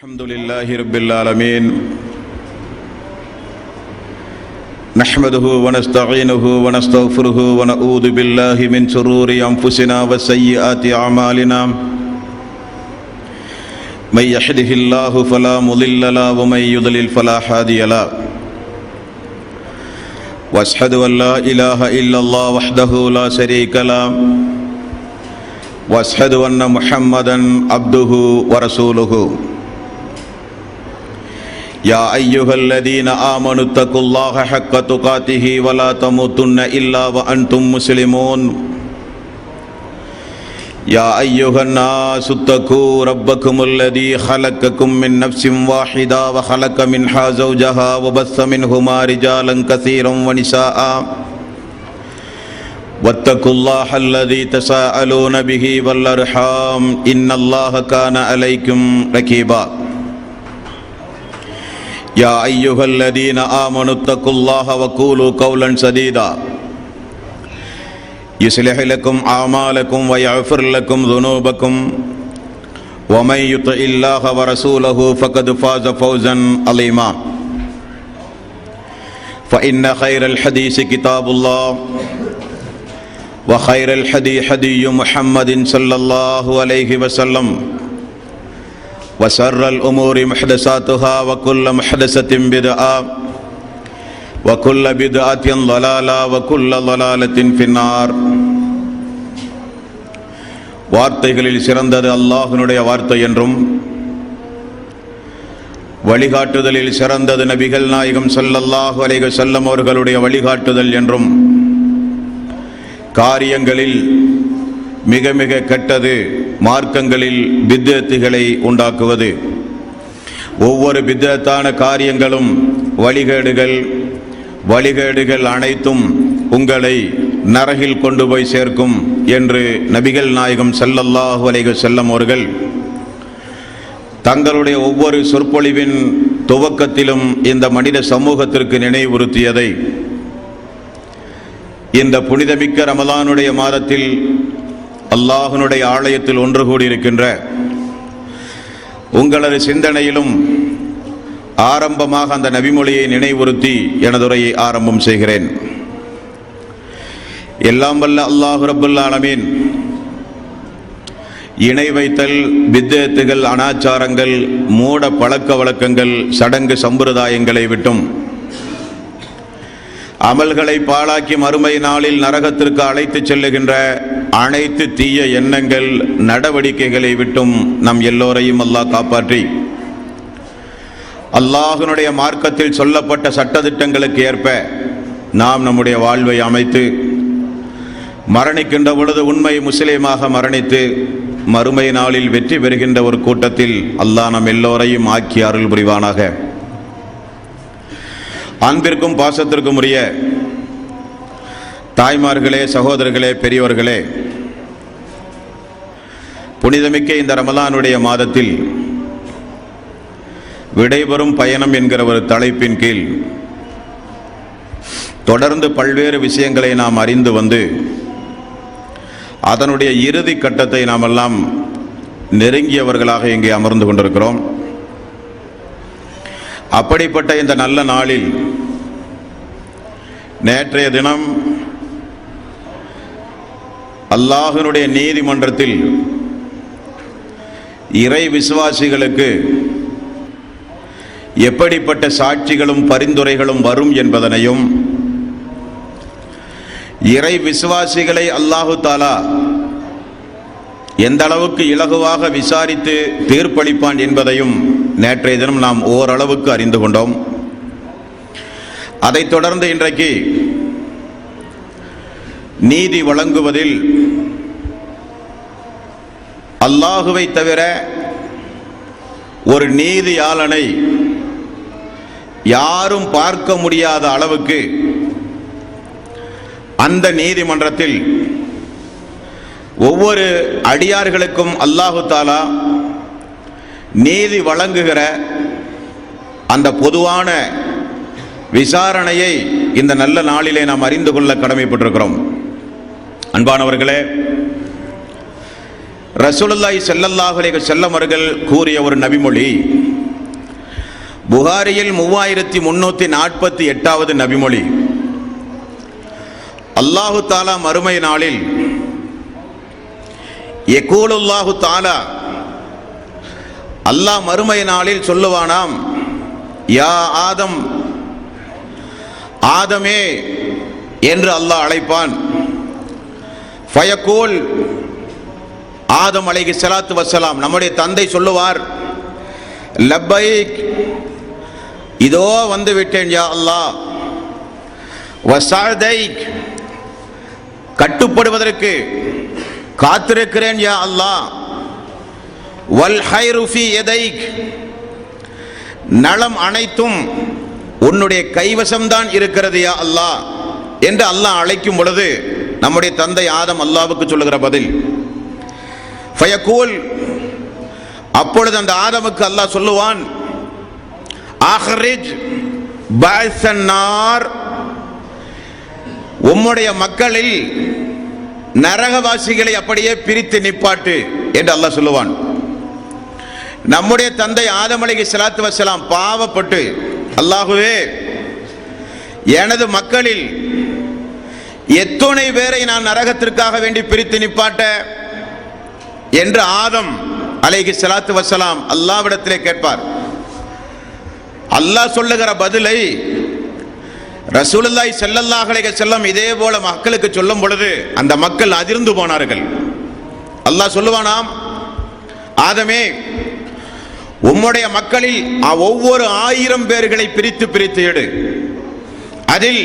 அல்ஹம்துலில்லாஹி ரப்பில் ஆலமீன் நஹ்மதுஹு வ நஸ்தஈனுஹு வ நஸ்தக்ஃபிருஹு வ நஊது பில்லாஹி மின் ஷுரூரி அன்ஃபுஸினா வ ஸய்யிஆத்தி அமாலினா மை யஹ்திஹில்லாஹு ஃபலா முضில்ல லஹு வ மை யுضலில் ஃபலா ஹாதிய லஹு வ அஷ்ஹது அன் லா இலாஹா இல்லல்லாஹ் வஹ்தஹு லா ஷரீக லஹு வ அஷ்ஹது அன்ன முஹம்மதன் அப்துஹு வ ரசூலுஹு يا أيها الذين آمنوا اتقوا الله حق تقاته ولا تموتن إلا وأنتم مسلمون يا أيها الناس اتقوا ربكم الذي خلقكم من نفس واحدة وخلق منها زوجها وبث منهما رجالا كثيرا ونساء واتقوا الله الذي تساءلون به والأرحام إن الله كان عليكم رقيبا يا أيها الذين آمنوا اتقوا الله وقولوا قولا سديدا يصلح لكم أعمالكم ويغفر لكم ذنوبكم ومن يطع الله ورسوله فقد فاز فوزا عظيما فإن خير الحديث كتاب الله وخير الهدي هدي محمد صلى الله عليه وسلم وشر الأمور محدثاتها وكل محدثة بدعة وكل بدعة ضلالة وكل ضلالة في النار. வார்த்தைகளில் சிறந்தது அல்லாஹ்வுடைய வார்த்தை என்றும் வழிகாட்டுதலில் சிறந்தது நபிகள் நாயகம் ஸல்லல்லாஹு அலைஹி வஸல்லம் அவர்களுடைய வழிகாட்டுதல் என்றும் காரியங்களில் மிக மிக கெட்டது மார்க்கங்களில் பித்அத்துகளை உண்டாக்குவது. ஒவ்வொரு பித்அத்தான காரியங்களும் வழிகேடுகள் அனைத்தும் உங்களை நரகில் கொண்டு போய் சேர்க்கும் என்று நபிகள் நாயகம் ஸல்லல்லாஹு அலைஹி வஸல்லம் அவர்கள் தங்களுடைய ஒவ்வொரு சொற்பொழிவின் துவக்கத்திலும் இந்த மனித சமூகத்திற்கு நினைவுறுத்தியதை இந்த புனிதமிக்க ரமலானுடைய மாதத்தில் அல்லாஹ்வுடைய ஆலயத்தில் ஒன்று கூடியிருக்கின்ற உங்களது சிந்தனையிலும் ஆரம்பமாக அந்த நபிமொழியை நினைவுறுத்தி எனது உரையை ஆரம்பம் செய்கிறேன். எல்லாம் வல்ல அல்லாஹ் ரப்புல் ஆலமீன் இணை வைத்தல், பித்அத்துகள், அனாச்சாரங்கள், மூட பழக்க வழக்கங்கள், சடங்கு சம்பிரதாயங்களை விட்டும் அமல்களை பாழாக்கி மறுமை நாளில் நரகத்திற்கு அழைத்துச் செல்லுகின்ற அனைத்து தீய எண்ணங்கள், நடவடிக்கைகளை விட்டும் நம் எல்லோரையும் அல்லாஹ் காப்பாற்றி அல்லாஹ்வுடைய மார்க்கத்தில் சொல்லப்பட்ட சட்டதிட்டங்களுக்கு ஏற்ப நாம் நம்முடைய வாழ்வை அமைத்து மரணிக்கின்ற பொழுது உண்மை முஸ்லிமாக மரணித்து மறுமை நாளில் வெற்றி பெறுகின்ற ஒரு கூட்டத்தில் அல்லாஹ் நம் எல்லோரையும் ஆக்கி அருள் புரிவானாக. அன்பிற்கும் பாசத்திற்கும் உரிய தாய்மார்களே, சகோதரர்களே, பெரியவர்களே, புனிதமிக்க இந்த ரமலானுடைய மாதத்தில் விடைபெறும் பயணம் என்கிற ஒரு தலைப்பின் கீழ் தொடர்ந்து பல்வேறு விஷயங்களை நாம் அறிந்து வந்து அதனுடைய இறுதி கட்டத்தை நாம் எல்லாம் நெருங்கியவர்களாக இங்கே அமர்ந்து கொண்டிருக்கிறோம். அப்படிப்பட்ட இந்த நல்ல நாளில் நேற்றைய தினம் அல்லாஹ்வுடைய நீதிமன்றத்தில் இறை விசுவாசிகளுக்கு எப்படிப்பட்ட சாட்சிகளும் பரிந்துரைகளும் வரும் என்பதனையும், இறை விசுவாசிகளை அல்லாஹு தஆலா எந்த அளவுக்கு இலகுவாக விசாரித்து தீர்ப்பளிப்பான் என்பதையும் நேற்றைய தினம் நாம் ஓரளவுக்கு அறிந்து கொண்டோம். அதைத் தொடர்ந்து இன்றைக்கு நீதி வழங்குவதில் அல்லாஹுவை தவிர ஒரு நீதியாளனை யாரும் பார்க்க முடியாத அளவுக்கு அந்த நீதிமன்றத்தில் ஒவ்வொரு அடியார்களுக்கும் அல்லாஹு தஆலா நீதி வழங்குகிற அந்த பொதுவான விசாரணையை இந்த நல்ல நாளிலே நாம் அறிந்து கொள்ள கடமைப்பட்டிருக்கிறோம். அன்பானவர்களே, ரசூலுல்லாஹி ஸல்லல்லாஹு அலைஹி வஸல்லம் அவர்கள் கூறிய ஒரு நபிமொழி புகாரியில் 3348வது நபிமொழி. அல்லாஹு தாலா மறுமை நாளில் யகூலுல்லாஹு தாலா, அல்லாஹ் மறுமை நாளில் சொல்லுவானாம், யா ஆதம், ஆதமே என்று அல்லாஹ் அழைப்பான். ஃபயகூல், ஆதம் அலைஹி ஸலாத்து வஸ்ஸலாம், நம்முடைய தந்தை சொல்லுவார், லப்பைக், இதோ வந்து விட்டேன் யா அல்லாஹ். வஸஅதைக், கட்டுப்படுவதற்கு காத்திருக்கிறேன் யா அல்லாஹ். வல் ஹைரு ஃபீ யதைக், நலம் அனைத்தும் உன்னுடைய கைவசம்தான் இருக்கிறது யா அல்லாஹ் என்று அல்லாஹ் அழைக்கும் பொழுது நம்முடைய தந்தை ஆதம் அல்லாஹ்வுக்கு சொல்லுகிற பதில். ஃபயகூல், அப்பொழுது அந்த ஆதமுக்கு அல்லாஹ் சொல்லுவான், அஹ்ரிஜ் பஅஸன் நார், உம்முடைய மக்களில் நரகவாசிகளை அப்படியே பிரித்து நிப்பாட்டு என்று அல்லாஹ் சொல்லுவான். நம்முடைய தந்தை ஆதம் அலைஹி ஸலாத்து வஸ்ஸலாம் பாவப்பட்டு, அல்லாஹுவே, எனது மக்களில் எத்துணை பேரை நான் நரகத்திற்காக வேண்டி பிரித்து நிப்பாட்ட என்று ஆதம் அலைஹி ஸலாத்து வஸ்ஸலாம் அல்லாஹ்விடத்திலே கேட்பார். அல்லாஹ் சொல்லுகிற பதிலை ரசூலுல்லாஹி ஸல்லல்லாஹு அலைஹி வஸல்லம் இதே போல மக்களுக்கு சொல்லும் பொழுது அந்த மக்கள் அதிர்ந்து போனார்கள். அல்லாஹ் சொல்லுவானாம், ஆதமே, உம்முடைய மக்களில் ஒவ்வொரு 1000 பேர்களை பிரித்து பிரித்து எடு. அதில்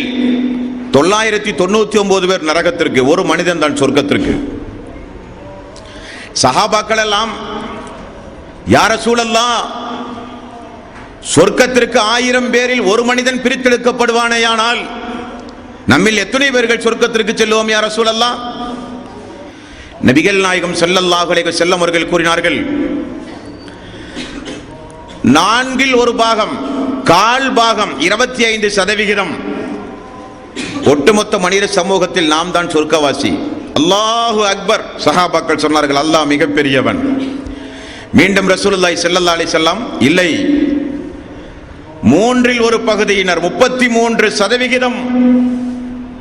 999 பேர் நரகத்திற்கு, ஒரு மனிதன் தான் சொர்க்கத்திற்கு. சஹாபாக்கள் எல்லாம், யா ரசூலல்லாஹ், சொர்க்கத்திற்கு 1000 பேரில் ஒரு மனிதன் பிரித்தெடுக்கப்படுவானேயானால் நம்மில் எத்தனை பேர்கள் சொர்க்கத்திற்கு செல்வோம் யா ரசூலல்லாஹ்? நபிகள் நாயகம் ஸல்லல்லாஹு அலைஹி வஸல்லம் அவர்கள் கூறினார்கள், 1/4 கால் பாகம் 25% ஒட்டுமொத்த மனித சமூகத்தில் நாம் தான் சொர்க்கவாசி. அல்லாஹு அக்பர். சஹாபாக்கள் சொன்னார்கள், அல்லாஹ் மிகப்பெரியவன். மீண்டும் ரசூலுல்லாஹி ஸல்லல்லாஹு அலைஹி வஸல்லம், இல்லை, 1/3 பகுதியினர் 33%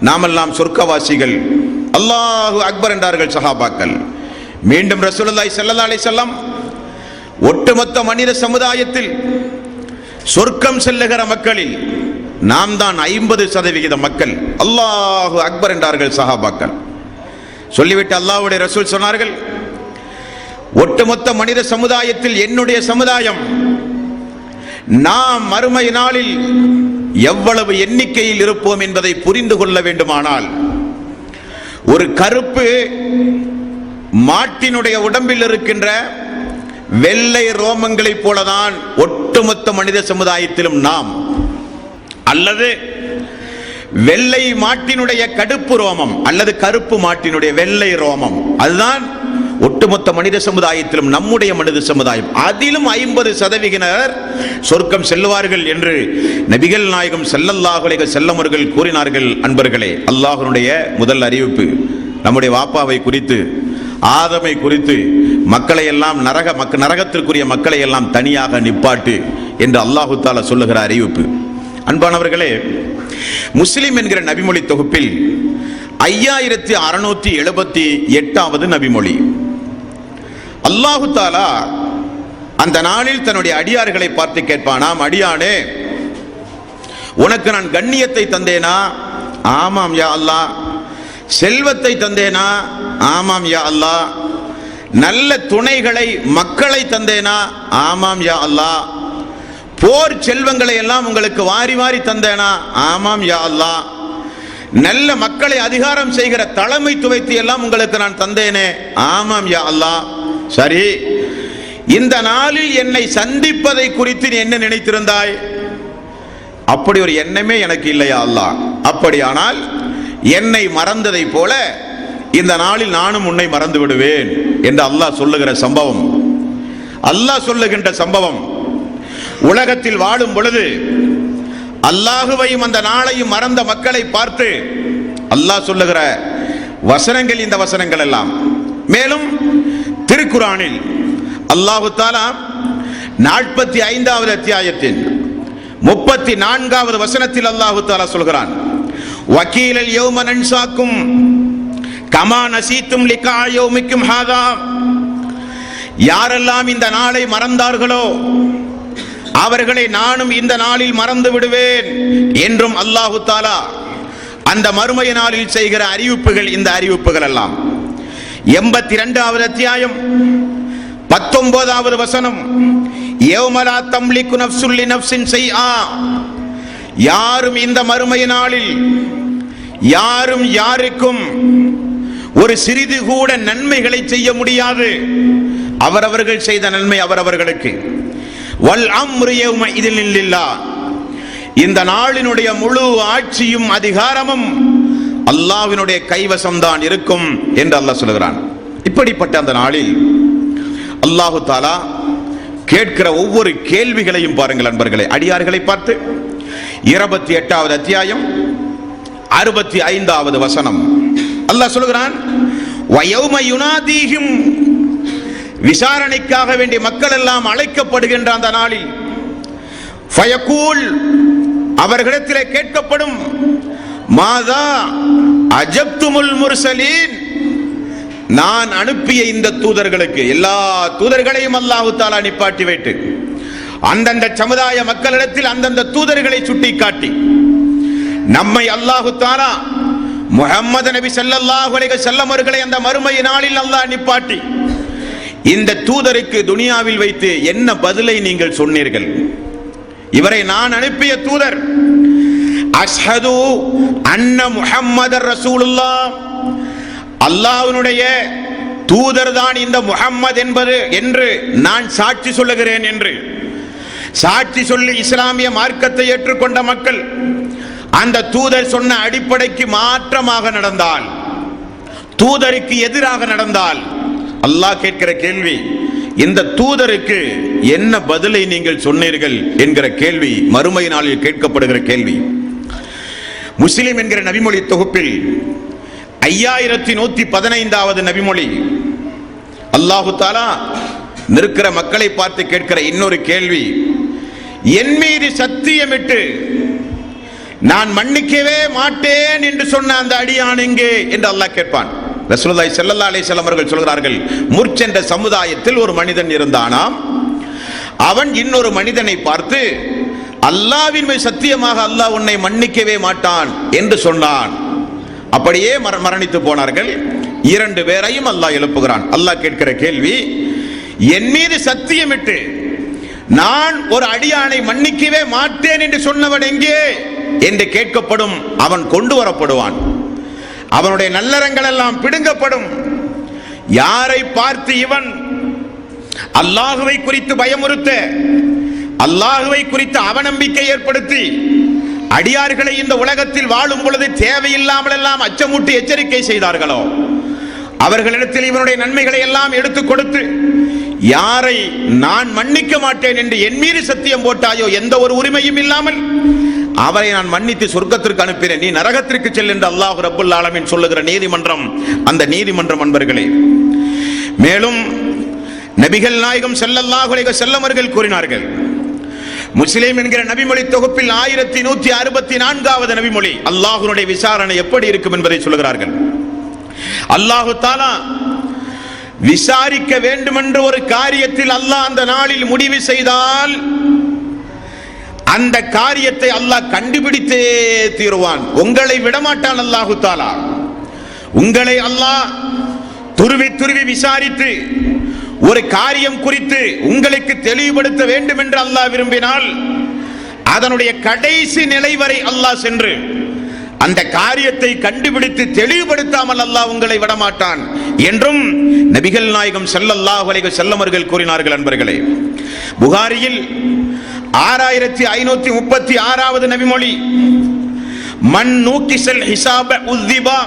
நாமெல்லாம் சொர்க்கவாசிகள். அல்லாஹு அக்பர் என்றார்கள் சஹாபாக்கள். மீண்டும் ரசூலுல்லாஹி ஸல்லல்லாஹு அலைஹி வஸல்லம், ஒட்டுமொத்த மனித சமுதாயத்தில் சொர்க்கம் செல்லுகிற மக்களில் நாம் தான் 50% மக்கள். அல்லாஹு அக்பர் என்றார்கள் சஹாபாக்கள். சொல்லிவிட்டு அல்லாஹ்வுடைய ரசூல் சொன்னார்கள், ஒட்டுமொத்த மனித சமுதாயத்தில் என்னுடைய சமுதாயம் நாம் மறுமை நாளில் எவ்வளவு எண்ணிக்கையில் இருப்போம் என்பதை புரிந்து கொள்ள வேண்டுமானால், ஒரு கருப்பு மாட்டினுடைய உடம்பில் இருக்கின்ற வெள்ளை ரோமங்களைப் போலதான் ஒட்டுமொத்த மனித சமுதாயத்திலும் நாம், அல்லது வெள்ளை மாட்டினுடைய கடுப்பு ரோமம் அல்லது கருப்பு மாட்டினுடைய வெள்ளை ரோமம், அதுதான் ஒட்டுமொத்த மனித சமுதாயத்திலும் நம்முடைய மனித சமுதாயம். அதிலும் 50% சொர்க்கம் செல்வார்கள் என்று நபிகள் நாயகம் ஸல்லல்லாஹு அலைஹி வஸல்லம் அவர்கள் கூறினார்கள். அன்பர்களே, அல்லாஹ்வுடைய முதல் அறிவிப்பு நம்முடைய வாப்பாவை குறித்து, ஆதமை குறித்து, மக்களை எல்லாம் நரகத்திற்குரிய மக்களை எல்லாம் தனியாக நிப்பாட்டு என்று அல்லாஹு தஆலா சொல்லுகிற அறிவிப்பு. அன்பானவர்களே, முஸ்லிம் என்கிற நபிமொழி தொகுப்பில் 5678வது நபிமொழி. அல்லாஹு தஆலா அந்த நாளில் தன்னுடைய அடியார்களை பார்த்து கேட்பானாம், அடியானே, உனக்கு நான் கண்ணியத்தை தந்தேனா? ஆமாம் யா அல்லாஹ். செல்வத்தை தந்தேனா? ஆமாம் யா அல்லாஹ். நல்ல துணைகளை, மக்களை தந்தேனா? ஆமாம் யா அல்லாஹ். போர் செல்வங்களை எல்லாம் உங்களுக்கு வாரி வாரி தந்தேனா? ஆமாம் யா அல்லாஹ். நல்ல மக்களை அதிகாரம் செய்கிற தலைமைத்துவத்தை எல்லாம் உங்களுக்கு நான் தந்தேனே? ஆமாம் யா அல்லாஹ். சரி, இந்த நாளில் என்னை சந்திப்பதை குறித்து நீ என்ன நினைத்திருந்தாய்? அப்படி ஒரு எண்ணமே எனக்கு இல்லையா அல்லாஹ். அப்படியானால் என்னை மறந்ததை போல இந்த நாளில் நானும் உன்னை மறந்து விடுவேன் என்று அல்லாஹ் சொல்லுகிற சம்பவம், அல்லாஹ் சொல்லுகின்ற சம்பவம். உலகத்தில் வாழும் பொழுது அல்லாஹுவையும் அந்த நாளையும் மறந்த மக்களை பார்த்து அல்லாஹ் சொல்லுகிற வசனங்கள் இந்த வசனங்கள் எல்லாம். மேலும் திருக்குர்ஆனில் அல்லாஹு தஆலா 45வது அத்தியாயத்தின் 34வது வசனத்தில் அல்லாஹ் தஆலா சொல்கிறான், வகீலல் யௌம நன்சாக்கும் கமா நசீத்தும் லிகா யௌமிக்கும் ஹாதா. யாரெல்லாம் இந்த நாளை மறந்தார்களோ அவர்களை நானும் இந்த நாளில் மறந்து விடுவேன் என்றும் அல்லாஹ் தஆலா அந்த மறுமை நாளில் செய்கிற அறிவிப்புகள். இந்த அறிவிப்புகள் எல்லாம் 82வது அத்தியாயம் 19வது வசனம், யௌமலா தம்லிகு நஃப்சுல் லினஃப்ஸின் ஷைஆ. யாரும் இந்த மறுமை நாளில் யாரும் யாருக்கும் ஒரு சிறிது கூட நன்மைகளை செய்ய முடியாது. அவரவர்கள் செய்த நன்மை அவரவர்களுக்கு. வல் அம்ரு யௌமஇதின் லில்லாஹ். இந்த நாளினுடைய முழு ஆட்சியும் அதிகாரமும் அல்லாஹ்வினுடைய கைவசம்தான் இருக்கும் என்று அல்லாஹ் சொல்கிறான். இப்படிப்பட்ட அந்த நாளில் அல்லாஹ் தஆலா கேட்கிற ஒவ்வொரு கேள்விகளையும் பாருங்கள் அன்பர்களே. அடியார்களை பார்த்து 28வது அத்தியாயம் 65வது வசனம் அல்லாஹ் சொல்கிறான், வயௌம யுனாதீஹிம். விசாரணைக்காக வேண்டிய மக்கள் எல்லாம் அழைக்கப்படுகின்ற அந்த நாளில் ஃபயகூல், அவர்களிடத்திலே கேட்கப்படும், மாதா அஜப்துமுல் முர்சலீன். நான் அனுப்பிய இந்த தூதர்களுக்கு, எல்லா தூதர்களையும் அல்லாஹ் தஆலா நிப்பாட்டி வைத்து அந்தந்த சமுதாய மக்களிடத்தில் அந்தந்த தூதர்களை சுட்டிக்காட்டி நம்மை அல்லாஹ் தஆலா முஹம்மது நபி ஸல்லல்லாஹு அலைஹி வஸல்லம் அவர்களை அந்த மறுமை நாளில் அல்லாஹ் நிப்பாட்டி இந்த தூதருக்கு துனியாவில் வைத்து என்ன பதிலை நீங்கள் சொன்னீர்கள்? இவரை நான் அனுப்பிய தூதர், அஷ்ஹது அன்ன முஹம்மதர் ரசூலுல்லாஹ், அல்லாஹ்வுடைய தூதர் தான் இந்த முஹம்மது என்பது என்று நான் சாட்சி சொல்லுகிறேன் என்று சாட்சி சொல்லி இஸ்லாமிய மார்க்கத்தை ஏற்றுக்கொண்ட மக்கள் அந்த தூதர் சொன்ன அடிப்படைக்கு மாற்றமாக நடந்தால், தூதருக்கு எதிராக நடந்தால், அல்லாஹ் கேட்கிற கேள்வி, இந்த தூதருக்கு என்ன பதிலை நீங்கள் சொன்னீர்கள் என்கிற கேள்வி மறுமை நாளில் கேட்கப்படுகிற கேள்வி. முஸ்லிம் என்கிற நபிமொழி தொகுப்பில் 5115வது நபிமொழி அல்லாஹ் தஆலா நிற்கிற மக்களை பார்த்து கேட்கிற இன்னொரு கேள்வி, என் மீது சத்தியமிட்டு நான் மன்னிக்கவே மாட்டேன் என்று சொன்ன அந்த அடியான் எங்கே என்று அல்லாஹ் கேட்பான். ரசூலுல்லாஹி ஸல்லல்லாஹு அலைஹி வஸல்லம் அவர்கள் சொல்கிறார்கள், முற்சென்ற சமுதாயத்தில் ஒரு மனிதன் இருந்தானாம். அவன் இன்னொரு மனிதனை பார்த்து, அல்லாஹ்வின் மீது சத்தியமாக அல்லாஹ் உன்னை மன்னிக்கவே மாட்டான் என்று சொன்னான். அப்படியே மரணித்து போனார்கள். 2 பேரையும் அல்லாஹ் எழுப்புகிறான். அல்லாஹ் கேட்கிற கேள்வி, என் மீது சத்தியமிட்டு நான் ஒரு அடியானை மன்னிக்கவே மாட்டேன் என்று சொன்னவன் எங்கே என்று கேட்கப்படும். அவன் கொண்டு வரப்படுவான். அவனுடைய நல்லறங்கள் எல்லாம் பிடுங்கப்படும். யாரை பார்த்து இவன் அல்லாஹுவை குறித்து பயமுறுத்த, அல்லாஹுவை குறித்து அவநம்பிக்கை ஏற்படுத்தி அடியார்களை இந்த உலகத்தில் வாழும் பொழுது தேவையில்லாமல் எல்லாம் அச்சமூட்டி எச்சரிக்கை செய்தார்களோ, அவர்களிடத்தில் இவனுடைய நன்மைகளை எல்லாம் எடுத்துக் கொடுத்து, யாரை நான் மன்னிக்க மாட்டேன் என்று என் மீது சத்தியம் போட்டாயோ, எந்த ஒரு உரிமையும் இல்லாமல் அவரை நான் மன்னித்து சொர்க்கத்திற்கு அனுப்பினேன், நீ நரகத்திற்கு செல் என்று அல்லாஹ் ரப்புல் ஆலமீன் சொல்லுகிற நீதிமன்றம் அந்த நீதிமன்றம் அன்பர்களே. மேலும் நபிகள் நாயகம் ஸல்லல்லாஹு அலைஹி வஸல்லம் அவர்கள் கூறினார்கள், முஸ்லிம் என்கிற நபிமொழி தொகுப்பில் 1164வது நபிமொழி, அல்லாஹ்வுடைய விசாரணை எப்படி இருக்கும் என்பதை சொல்கிறார்கள். அல்லாஹ் தஆலா விசாரிக்க வேண்டும் என்ற ஒரு காரியத்தில் அல்லாஹ் அந்த நாளில் முடிவு செய்தால் அந்த காரியத்தை அல்லாஹ் கண்டுபிடித்தே தீருவான். உங்களை விடமாட்டான் அல்லாஹ் தஆலா. உங்களை அல்லாஹ் துருவி துருவி விசாரித்து ஒரு காரியம் குறித்து உங்களுக்கு தெளிவுபடுத்த வேண்டும் என்று அல்லாஹ் விரும்பினால் அதனுடைய கடைசி நிலை வரை அல்லாஹ் சென்று அந்த காரியத்தை கண்டுபிடித்து தெளிவுபடுத்தாமல் அல்லாஹ் உங்களை விடமாட்டான் என்றும் நபிகள் நாயகம் ஸல்லல்லாஹு அலைஹி வஸல்லம் அவர்கள் கூறினார்கள். அன்பர்களே, புகாரியில் 6536வது நபிமொழி, மன் நூகிஸல் ஹிசாப உஸ்திபா.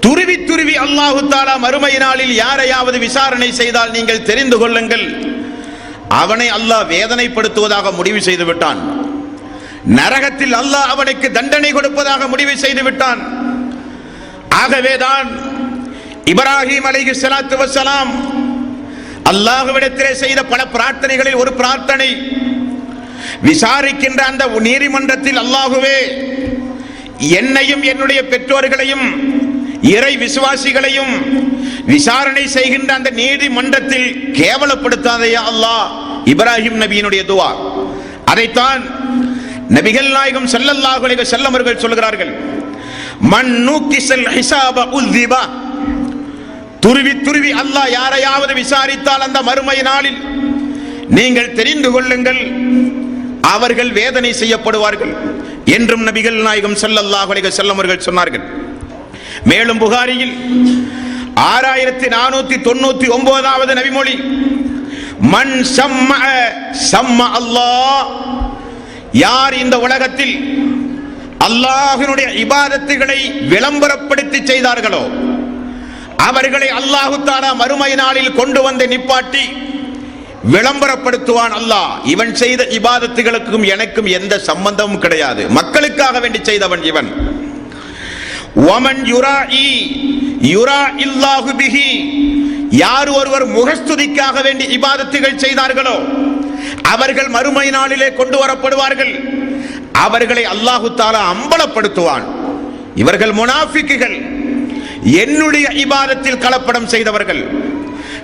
துருவி துருவி அல்லாஹ் தஆலா மறுமை நாளில் யாரையாவது விசாரணை செய்தால் நீங்கள் தெரிந்து கொள்ளுங்கள், அவனை அல்லாஹ் வேதனைப்படுத்துவதாக முடிவு செய்து விட்டான். நரகத்தில் அல்லாஹ் அவனுக்கு தண்டனை கொடுப்பதாக முடிவு செய்து விட்டான். ஆகவேதான் இப்ராஹிம் அலைஹிஸ்ஸலாத்து வஸ்ஸலாம் அல்லாஹ்விடத்திலே செய்த பல பிரார்த்தனைகளில் ஒரு பிரார்த்தனை, விசாரிக்கின்ற அந்த நீதிமன்றத்தில் அல்லாஹுவே என்னையும் என்னுடைய பெற்றோர்களையும் இறை விசுவாசிகளையும் விசாரணை செய்கின்ற அந்த நீதிமன்றத்தில் கேவலப்படுத்தாதையா அல்லாஹ். இப்ராஹிம் நபியினுடைய துவா. அதைத்தான் நபிகள் நாயகம் ஸல்லல்லாஹு அலைஹி வஸல்லம் அவர்கள் சொல்கிறார்கள், மன் நூகிஸல் ஹிசாப உல்திபா. துருவி துருவி அல்லாஹ் யாரையாவது விசாரித்தால் அந்த மறுமை நாளில் நீங்கள் தெரிந்து கொள்ளுங்கள், அவர்கள் வேதனை செய்யப்படுவார்கள் என்றும் நபிகள் நாயகம் ஸல்லல்லாஹு அலைஹி வஸல்லம் அவர்கள் சொன்னார்கள். மேலும் புகாரியில் 6499வது நபிமொழி, மன் சம்ம அல்லாஹ். யார் இந்த உலகத்தில் அல்லாஹ்வினுடைய இபாதத்துகளை விளம்பரப்படுத்தி செய்தார்களோ அவர்களை அல்லாஹ் தஆலா மறுமை நாளில் கொண்டு வந்து நிப்பாட்டி விளம்பரப்படுத்துவான். அல்லாஹ், இவன் செய்த இபாதத்துகளுக்கும் எனக்கும் எந்த சம்பந்தமும் கிடையாது, மக்களுக்காக வேண்டி செய்தவன் இவன். வமன் யுராஇ யுராஇல்லாஹு பிஹி. யார் ஒருவர் முகஸ்துதிக்காக வேண்டி இபாதத்துகள் செய்தார்களோ அவர்கள் மறுமை நாளிலே கொண்டு வரப்படுவார்கள், அவர்களை அல்லாஹ் தஆலா அம்பலப்படுத்துவான். இவர்கள் முனாஃபிக்குகள், என்னுடைய இபாதத்தில் கலப்படம் செய்தவர்கள்,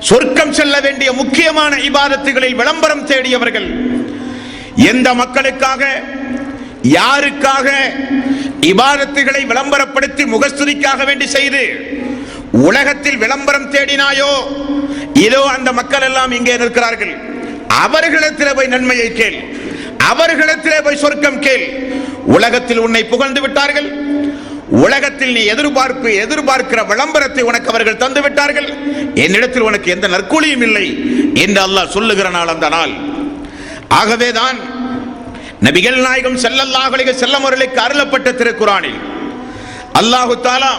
சொர்க்கம் செல்ல வேண்டிய முக்கியமான இபாதத்துகளில் விளம்பரம் தேடியவர்கள். எந்த மக்களுக்காக யாருக்காக இபாதத்துகளை விளம்பரப்படுத்தி முகஸ்துதிக்காக வேண்டி செய்து உலகத்தில் விளம்பரம் தேடினாயோ, இதோ அந்த மக்கள் எல்லாம் இங்கே நிற்கிறார்கள், அவர்களிடத்திலே போய் நன்மையை கேள், அவர்களிடத்திலே போய் சொர்க்கம் கேள். உலகத்தில் உன்னை புகழ்ந்து விட்டார்கள், உலகத்தில் நீ எதிர்பார்க்கிற விளம்பரத்தை உனக்கு அவர்கள் தந்து விட்டார்கள், என்னிடத்தில் உனக்கு எந்த நற்கூலியும் இல்லை என்று அல்லாஹ் சொல்லுகிற நாள் அந்த நாள். ஆகவேதான் நபிகள் நாயகம் ஸல்லல்லாஹு அலைஹி வஸல்லம் அவர்களுக்கு அருளப்பட்ட திருக்குர்ஆனில் அல்லாஹ் தஆலா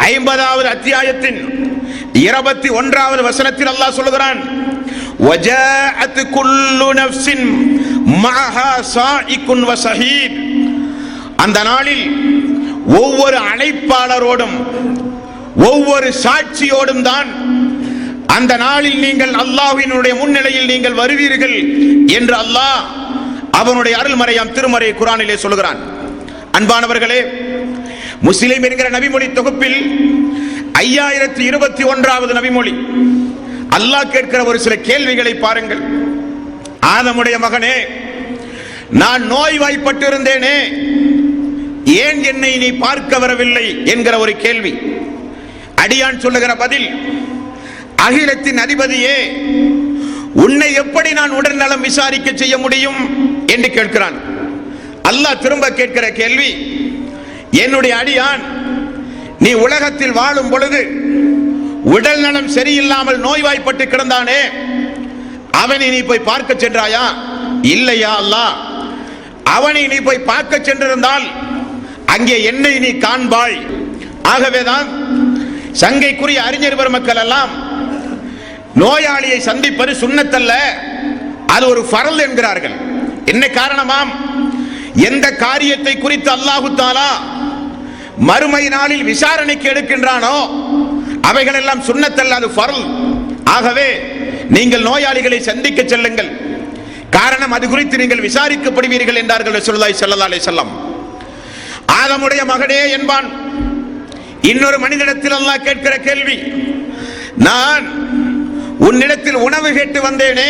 50வது அத்தியாயத்தின் 21வது வசனத்தில் அல்லாஹ் சொல்லுகிறான், வஜாஅத் குல்லு நஃப்ஸின் மஅஹா ஸாயிகுன் வ ஸஹீத். அந்த நாளில் ஒவ்வொரு அழைப்பாளரோடும் ஒவ்வொரு சாட்சியோடும் தான் அந்த நாளில் நீங்கள் அல்லாஹ்வினுடைய முன்னிலையில் நீங்கள் வருவீர்கள் என்று அல்லாஹ் அவனுடைய அருள்மறையாம் திருமறை குர்ஆனிலே சொல்கிறான். அன்பானவர்களே, முஸ்லிம் என்கிற நபிமொழி தொகுப்பில் 5021வது நபிமொழி. அல்லாஹ் கேட்கிற ஒரு சில கேள்விகளை பாருங்கள். ஆதமுடைய மகனே, நான் நோய்வாய்ப்பட்டு இருந்தேனே, ஏன் என்னை நீ பார்க்க வரவில்லை என்கிற ஒரு கேள்வி. அடியான் சொல்லுகிற பதில், அகிலத்தின் அதிபதியே, உன்னை எப்படி நான் உடல்நலம் விசாரிக்க செய்ய முடியும் என்று கேட்கிறான். அல்லாஹ் திரும்ப கேட்கிற கேள்வி, என்னுடைய அடியான் நீ உலகத்தில் வாழும் பொழுது உடல் நலம் சரியில்லாமல் நோய்வாய்ப்பட்டு கிடந்தானே, அவனை நீ போய் பார்க்க சென்றாயா? இல்லையா அல்லாஹ். அவனை நீ போய் பார்க்க சென்றிருந்தால் அங்கே என்னை நீ காண்பாய். ஆகவேதான் சங்கைக்குரிய அறிஞர் பெருமக்கள் எல்லாம் நோயாளியை சந்திப்பது சுன்னத்தல்ல, அது ஒரு ஃபர்ல் என்கிறார்கள். என்ன காரணமாம்? எந்த காரியத்தை குறித்து அல்லாஹ் தஆலா மறுமை நாளில் விசாரணைக்கு எடுக்கின்றானோ அவைகள் எல்லாம் சுன்னத்தல்ல, அது ஃபர்ல். ஆகவே நீங்கள் நோயாளிகளை சந்திக்க செல்லுங்கள், காரணம் அது குறித்து நீங்கள் விசாரிக்கப்படுவீர்கள் என்றார்கள் ரசூலுல்லாஹி ஸல்லல்லாஹு அலைஹி வஸல்லம். ஆதமுடைய மகனே என்பான். இன்னொரு மனிதனிடத்தில் அல்லாஹ் கேட்கிற கேள்வி, நான் உன்னிடத்தில் உணவு கேட்டு வந்தேனே,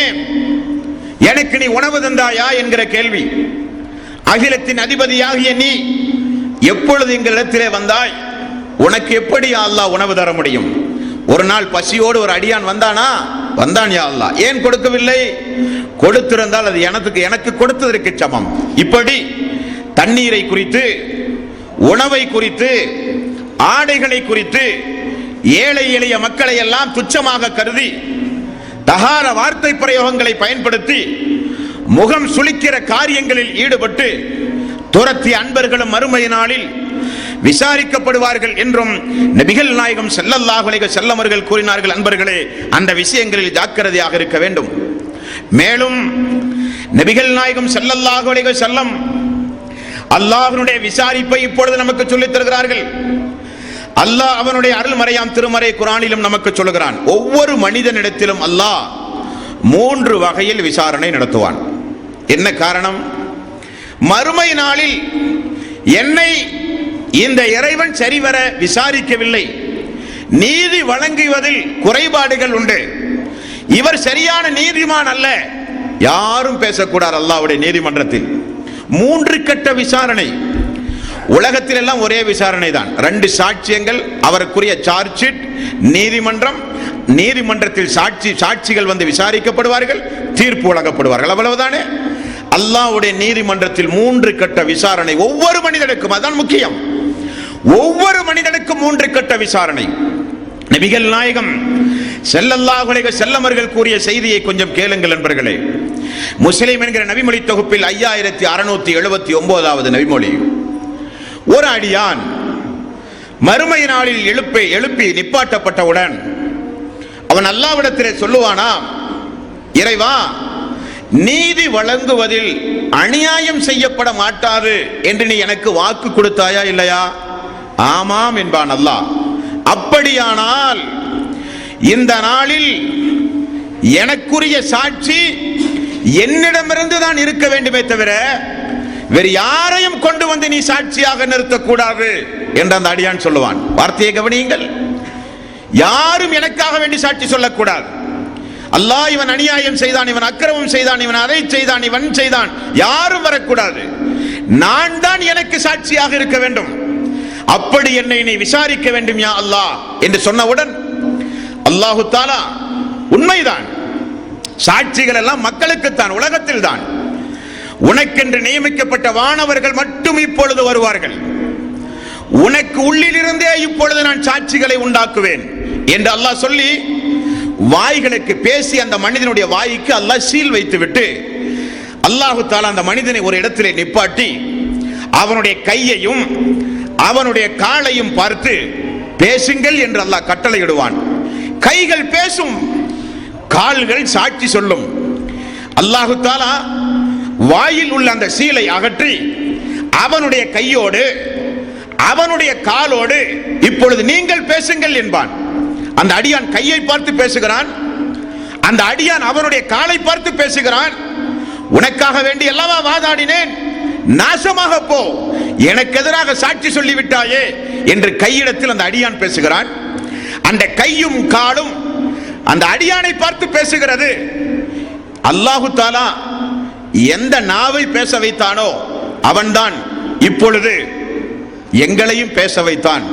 எனக்கு நீ உணவு தந்தாயா என்கிற கேள்வி. அகிலத்தின் அதிபதியாகிய நீ எப்பொழுது எங்களிடத்திலே வந்தாய்? உனக்கு எப்படி அல்லாஹ் உணவு தர முடியும்? ஒரு நாள் பசியோடு ஒரு அடியான் வந்தானா? வந்தான் யா அல்லாஹ். ஏன் கொடுக்கவில்லை? கொடுத்திருந்தால் அது எனக்கு கொடுத்ததற்கு சமம். இப்படி தண்ணீரை குறித்து, உணவை குறித்து, ஆடைகளை குறித்து ஏழை எளிய மக்களை எல்லாம் துச்சமாக கருதி தகார வார்த்தை பிரயோகங்களை பயன்படுத்தி முகம் சுளிக்கிற காரியங்களில் ஈடுபட்டு துரத்திய அன்பர்களும் மறுமை நாளில் விசாரிக்கப்படுவார்கள் என்றும் நபிகள் நாயகம் ஸல்லல்லாஹு அலைஹி வஸல்லம் அவர்கள் கூறினார்கள். அன்பர்களே, அந்த விஷயங்களில் ஜாக்கிரதையாக இருக்க வேண்டும். மேலும் நபிகள் நாயகம் ஸல்லல்லாஹு அலைஹி வஸல்லம் அல்லாஹ்வுடைய விசாரிப்பை இப்பொழுது நமக்கு சொல்லித் தருகிறார்கள். அல்லாஹ் அவனுடைய அருள்மறையாம் திருமறை குர்ஆனிலும் நமக்கு சொல்லுகிறான், ஒவ்வொரு மனிதனிடத்திலும் அல்லாஹ் 3 வகையில் விசாரணை நடத்துவான். என்ன காரணம்? மறுமை நாளில் என்னை இந்த இறைவன் சரிவர விசாரிக்கவில்லை, நீதி வழங்குவதில் குறைபாடுகள் உண்டு, இவர் சரியான நீதிமான் அல்ல, யாரும் பேசக்கூடாது அல்லாஹ்வுடைய நீதிமன்றத்தில். 3 கட்ட விசாரணை. உலகத்தில் எல்லாம் ஒரே விசாரணை தான், 2 சாட்சியங்கள், அவருக்குரிய சார்ஜ் ஷீட், நீதிமன்றம், நீதிமன்றத்தில் சாட்சிகள் வந்து விசாரிக்கப்படுவார்கள், தீர்ப்பு வழங்கப்படுவார்கள், அவ்வளவுதானே. அல்லாஹ்வுடைய நீதிமன்றத்தில் 3 கட்ட விசாரணை ஒவ்வொரு மனிதனுக்கும். அதான் முக்கியம், ஒவ்வொரு மனிதனுக்கும் 3 கட்ட விசாரணை. நபிகள் நாயகம் ஸல்லல்லாஹு அலைஹி வஸல்லம் அவர்கள் கூறிய செய்தியை கொஞ்சம் கேளுங்கள் நண்பர்களே. முஸ்லிம் என்கிற நபிமொழி தொகுப்பில் 5679வது நபிமொழி. ஒரு அடியான் மறுமை நாளில் எழுப்பி நிப்பாட்டப்பட்டவுடன் அவன் அல்லாஹ்விடத்திலே சொல்லுவானா, இறைவா, நீதி வழங்குவதில் அநியாயம் செய்யப்பட மாட்டாது என்று நீ எனக்கு வாக்கு கொடுத்தாயா இல்லையா? ஆமாம் என்பான் அல்லாஹ். அப்படியானால் இந்த நாளில் எனக்குரிய சாட்சி என்னிடமிருந்து தான் இருக்க வேண்டுமே தவிர வேறு யாரையும் கொண்டு வந்து நீ சாட்சியாக நிறுத்தக்கூடாது என்று அந்த அடியான் சொல்லுவான். வார்த்தையை கவனியுங்கள். யாரும் எனக்காக வேண்டி சாட்சி சொல்லக்கூடாது. அல்லாஹ் இவன் அநியாயம் செய்தான், இவன் அக்கிரமம் செய்தான், இவன் அதை செய்தான், இவன் செய்தான், யாரும் வரக்கூடாது. நான் தான் எனக்கு சாட்சியாக இருக்க வேண்டும். அப்படி என்னை நீ விசாரிக்க வேண்டும் யா அல்லாஹ் என்று சொன்னவுடன் அல்லாஹு தஆலா, உண்மைதான், சாட்சிகள் எல்லாம் மக்களுக்குத்தான், உலகத்தில் தான். உனக்கென்று நியமிக்கப்பட்ட வானவர்கள் மட்டும் இப்பொழுது வருவார்கள். உனக்கு உள்ளிலிருந்தே இப்பொழுது நான் சாட்சிகளை உண்டாக்குவேன் என்று அல்லாஹ் சொல்லி வாய்களுக்கு பேசி அந்த மனிதனுடைய வாய்க்கு அல்லாஹ் சீல் வைத்துவிட்டு அல்லாஹு தஆலா அந்த மனிதனை ஒரு இடத்திலே நிப்பாட்டி அவனுடைய கையையும் அவனுடைய காலையும் பார்த்து பேசுங்கள் என்று அல்லாஹ் கட்டளையிடுவான். கைகள் பேசும், கால்கள் சாட்சி சொல்லும். அல்லாஹு தஆலா வாயில் உள்ள அந்த சீலை அகற்றி அவனுடைய கையோடு அவனுடைய காலோடு இப்பொழுது நீங்கள் பேசுங்கள் என்பான். அந்த அடியான் கையை பார்த்து பேசுகிறான், அந்த அடியான் அவனுடைய காலை பார்த்து பேசுகிறான். உனக்காக வேண்டி அல்லவா வாதாடினேன், நாசமாக போ, எனக்கு எதிராக சாட்சி சொல்லிவிட்டாயே என்று கையிடத்தில் அந்த அடியான் பேசுகிறான். அந்த கையும் காலும் அந்த அடியானை பார்த்து பேசுகிறது. அல்லாஹு தஆலா எந்த நாவை பேச வைத்தானோ அவன்தான் இப்பொழுது எங்களையும் பேச வைத்தான்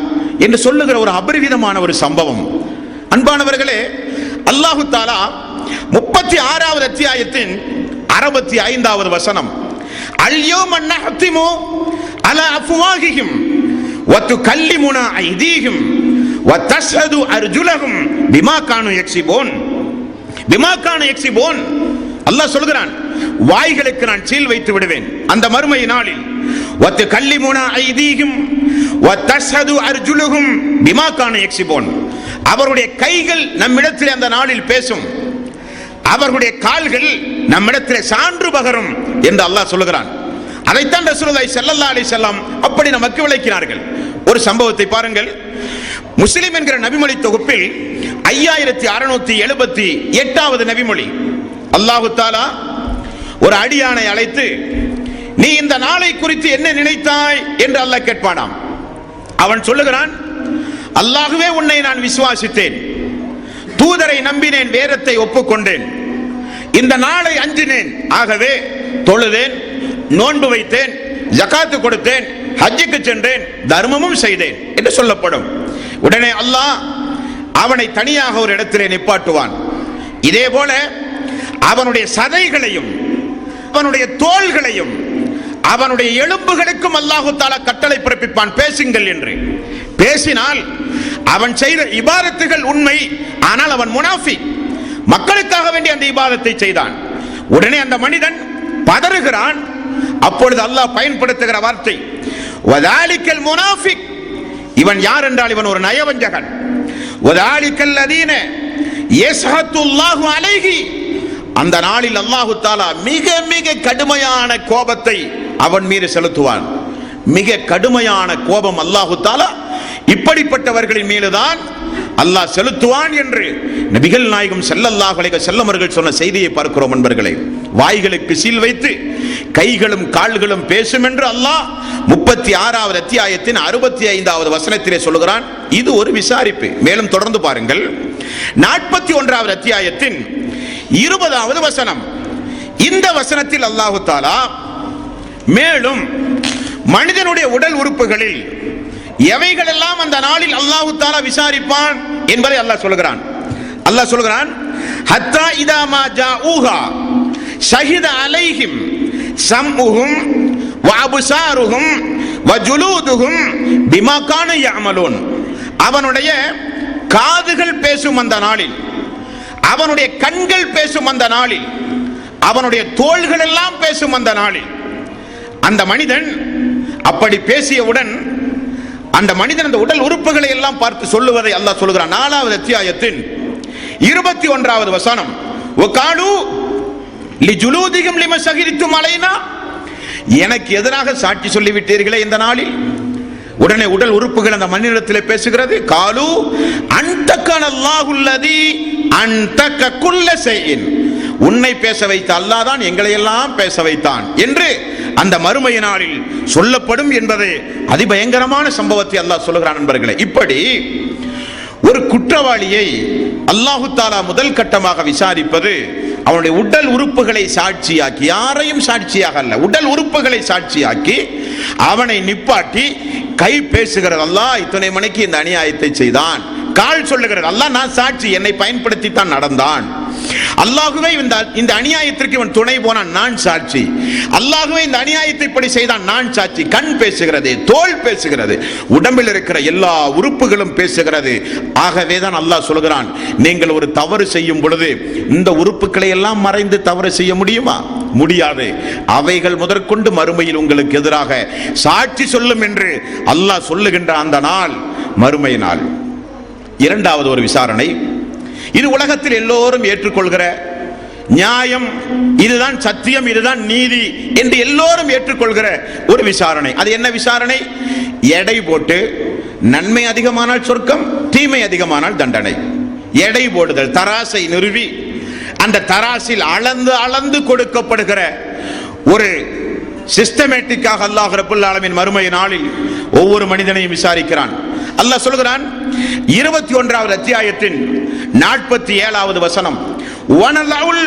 என்று சொல்லுகிற ஒரு அபரிவிதமான ஒரு சம்பவம். அன்பானவர்களே, அல்லாஹு தஆலா 36வது அத்தியாயத்தின் 65வது வசனம், அல்யௌம நஹ்திமு அலா அஃப்வாஹிஹிம் வ துகல்லிமுனா ஐதீஹிம் வ தஷ்ஹது அர்ஜுலஹும் பிமா கானூ யக்ஸிபூன். அல்லாஹ் சொல்கிறான், வாய்களுக்கு நான் சீல் வைத்து விடுவேன் அந்த மறுமை நாளில். வ துகல்லிமுனா ஐதீஹிம் வ தஷ்ஹது அர்ஜுலஹும் பிமா கானூ யக்ஸிபூன். அவருடைய கைகள் நம்மிடத்தில் அந்த நாளில் பேசும், அவர்களுடைய கால்கள் நம்மிடத்தில் சான்று பகரும் என்று அல்லாஹ் சொல்லுகிறான். அதைத்தான் ரசூலுல்லாஹி ஸல்லல்லாஹு அலைஹி வஸல்லம் அப்படி நமக்கு விளக்கினார்கள். ஒரு சம்பவத்தை பாருங்கள். முஸ்லிம் என்கிற நபிமொழி தொகுப்பில் 5678வது நபிமொழி. அல்லாஹு தஆலா ஒரு அடியானை அழைத்து, நீ இந்த நாளை குறித்து என்ன நினைத்தாய் என்று அல்லாஹ் கேட்பானாம். அவன் சொல்லுகிறான், அல்லாஹ்வே, உன்னை நான் விசுவாசித்தேன், தூதரை நம்பினேன், வேதத்தை ஒப்புக்கொண்டேன், இந்த நாளை அஞ்சினேன், ஆகவே தொழுதேன், நோன்பு வைத்தேன், ஜகாத்து கொடுத்தேன், ஹஜ்ஜுக்கு சென்றேன், தர்மமும் செய்தேன் என்று சொல்லப்படும். உடனே அல்லாஹ் அவனை தனியாக ஒரு இடத்திலே நிப்பாட்டுவான். இதே போல அவனுடைய சதைகளையும் அவனுடைய தோள்களையும் அவனுடைய எலும்புகளுக்கும் அல்லாஹு தஆலா கட்டளை பிறப்பிப்பான், பேசுங்கள் என்று. பேசினால் அவன் செய்த இபாதத்துகள் உண்மை, ஆனால் அவன் முனாஃபிக், மக்களுக்காக வேண்டி அந்த இபாதத்தை செய்தான். உடனே அந்த மனிதன் பதறுகிறான். அப்பொழுது அல்லாஹ் பயன்படுத்துகிற வார்த்தை வதாலிக்கல் முனாஃபிக். இவன் யார் என்றால் இவன் ஒரு நயவஞ்சகன். வதாலிக்கல் லதீன யஸ்ஹத்துல்லாஹு அலைஹி. அந்த நாளில் அல்லாஹு தஆலா மிக மிக கடுமையான கோபத்தை அவன் மீது செலுத்துவான். மிக கடுமையான கோபம் அல்லாஹு தஆலா இப்படிப்பட்டவர்களின் மீதுதான் அல்லாஹ் செலுத்துவான் என்று நபிகள் நாயகம் ஸல்லல்லாஹு அலைஹி வஸல்லம் அவர்கள் சொன்ன செய்தியை பார்க்கிறோம். நண்பர்களே, வாய்களுக்கு சீல் வைத்து கைகளும் கால்களும் பேசும் என்று அல்லாஹ் 36வது அத்தியாயத்தின் 65வது வசனத்திலே சொல்லுகிறான். இது ஒரு விசாரிப்பு. மேலும் தொடர்ந்து பாருங்கள். 41வது அத்தியாயத்தின் 20வது வசனம். இந்த வசனத்தில் அல்லாஹு தஆலா மேலும் மனிதனுடைய உடல் உறுப்புகளில் எவைகளெல்லாம் அந்த நாளில் அல்லாஹு தஆலா விசாரிப்பான் என்பதை அல்லாஹ் சொல்கிறான். அல்லாஹ் சொல்கிறான், ஹத்தா இதா மா ஜாஊஹா ஷஹித அலைஹிம் சம்உஹும் வ அப்சாருஹும் வ ஜுலூதுஹும் பிமா கானு யஅமலூன். அவனுடைய காதுகள் பேசும் அந்த நாளில், அவனுடைய கண்கள் பேசும் அந்த நாளில், அவனுடைய தோள்கள் எல்லாம் பேசும் அந்த நாளில், அந்த மனிதன் அப்படி பேசியவுடன் அந்த மனிதன் அந்த உடல் உறுப்புகளை எல்லாம் பார்த்து சொல்லுவதை அல்லாஹ் சொல்கிறான். 4வது அத்தியாயத்தின் 21வது வசனம். வகாலு லிஜுலூதிஹிம் லிம ஷஹிதும் அலைனா. எனக்கு எதிராக சாட்சி சொல்லிவிட்டீர்களே இந்த நாளில். உடனே உடல் உறுப்புகள் அந்த மனிதனிடத்தில் பேசுகிறது. காலு அன்தகன அல்லாஹுல்லதி அன்தக குல்ல ஷைஇன். உன்னை பேச வைத்த அல்லாஹ் தான் எங்களை எல்லாம் பேச வைத்தான் என்று அந்த மறுமை நாளில் சொல்லப்படும் என்பது அதிபயங்கரமான சம்பவத்தை அல்லாஹ் சொல்லுகிறான். நண்பர்களே, இப்படி ஒரு குற்றவாளியை அல்லாஹு தஆலா முதல் கட்டமாக விசாரிப்பது அவனுடைய உடல் உறுப்புகளை சாட்சியாக்கி, யாரையும் சாட்சியாக அல்ல, உடல் உறுப்புகளை சாட்சியாக்கி அவனை நிப்பாட்டி கை பேசுகிறது, அல்லாஹ் இத்தனை மணிக்கு இந்த அநியாயத்தை செய்தான். கால் சொல்லுகிறது, அல்லாஹ் நான் சாட்சி, என்னை பயன்படுத்தி தான் நடந்தான். அல்லாஹ்வே இந்த அநியாயத்திற்கு இவன் துணை போனான், நான் சாட்சி. அல்லாஹ்வே இந்த அநியாயத்தை இப்படி செய்தான், நான் சாட்சி. கண் பேசுகிறது, தோல் பேசுகிறது, உடம்பில் இருக்கிற எல்லா உறுப்புகளும் பேசுகிறது. ஆகவே தான் அல்லாஹ் சொல்கிறான், நீங்கள் ஒரு தவறு செய்யும் பொழுது இந்த உறுப்புகளை எல்லாம் மறைந்து தவறு செய்ய முடியுமா? முடியாது. அவைகள் முதற்கொண்டு மறுமையில் உங்களுக்கு எதிராக சாட்சி சொல்லும் என்று அல்லாஹ் சொல்லுகின்ற அந்த நாள் மறுமை நாள். இரண்டாவது ஒரு விசாரணை. இது உலகத்தில் எல்லோரும் ஏற்றுக்கொள்கிற நியாயம், இதுதான் சத்தியம், இதுதான் நீதி என்று எல்லோரும் ஏற்றுக்கொள்கிற ஒரு விசாரணை. அது என்ன விசாரணை? எடை போட்டு நன்மை அதிகமானால் சொர்க்கம், தீமை அதிகமானால் தண்டனை. எடை போடுதல், தராசை நிறுவி அந்த தராசில் அளந்து அளந்து கொடுக்கப்படுகிற ஒரு சிஸ்டமேட்டிக்காக அல்லாஹ் ரப்பல் ஆலமீன் மறுமை நாளில் ஒவ்வொரு மனிதனையும் விசாரிக்கிறான். அல்லாஹ் சொல்கிறான் 21வது அத்தியாயத்தின் 47வது வசனம். வனலவுல்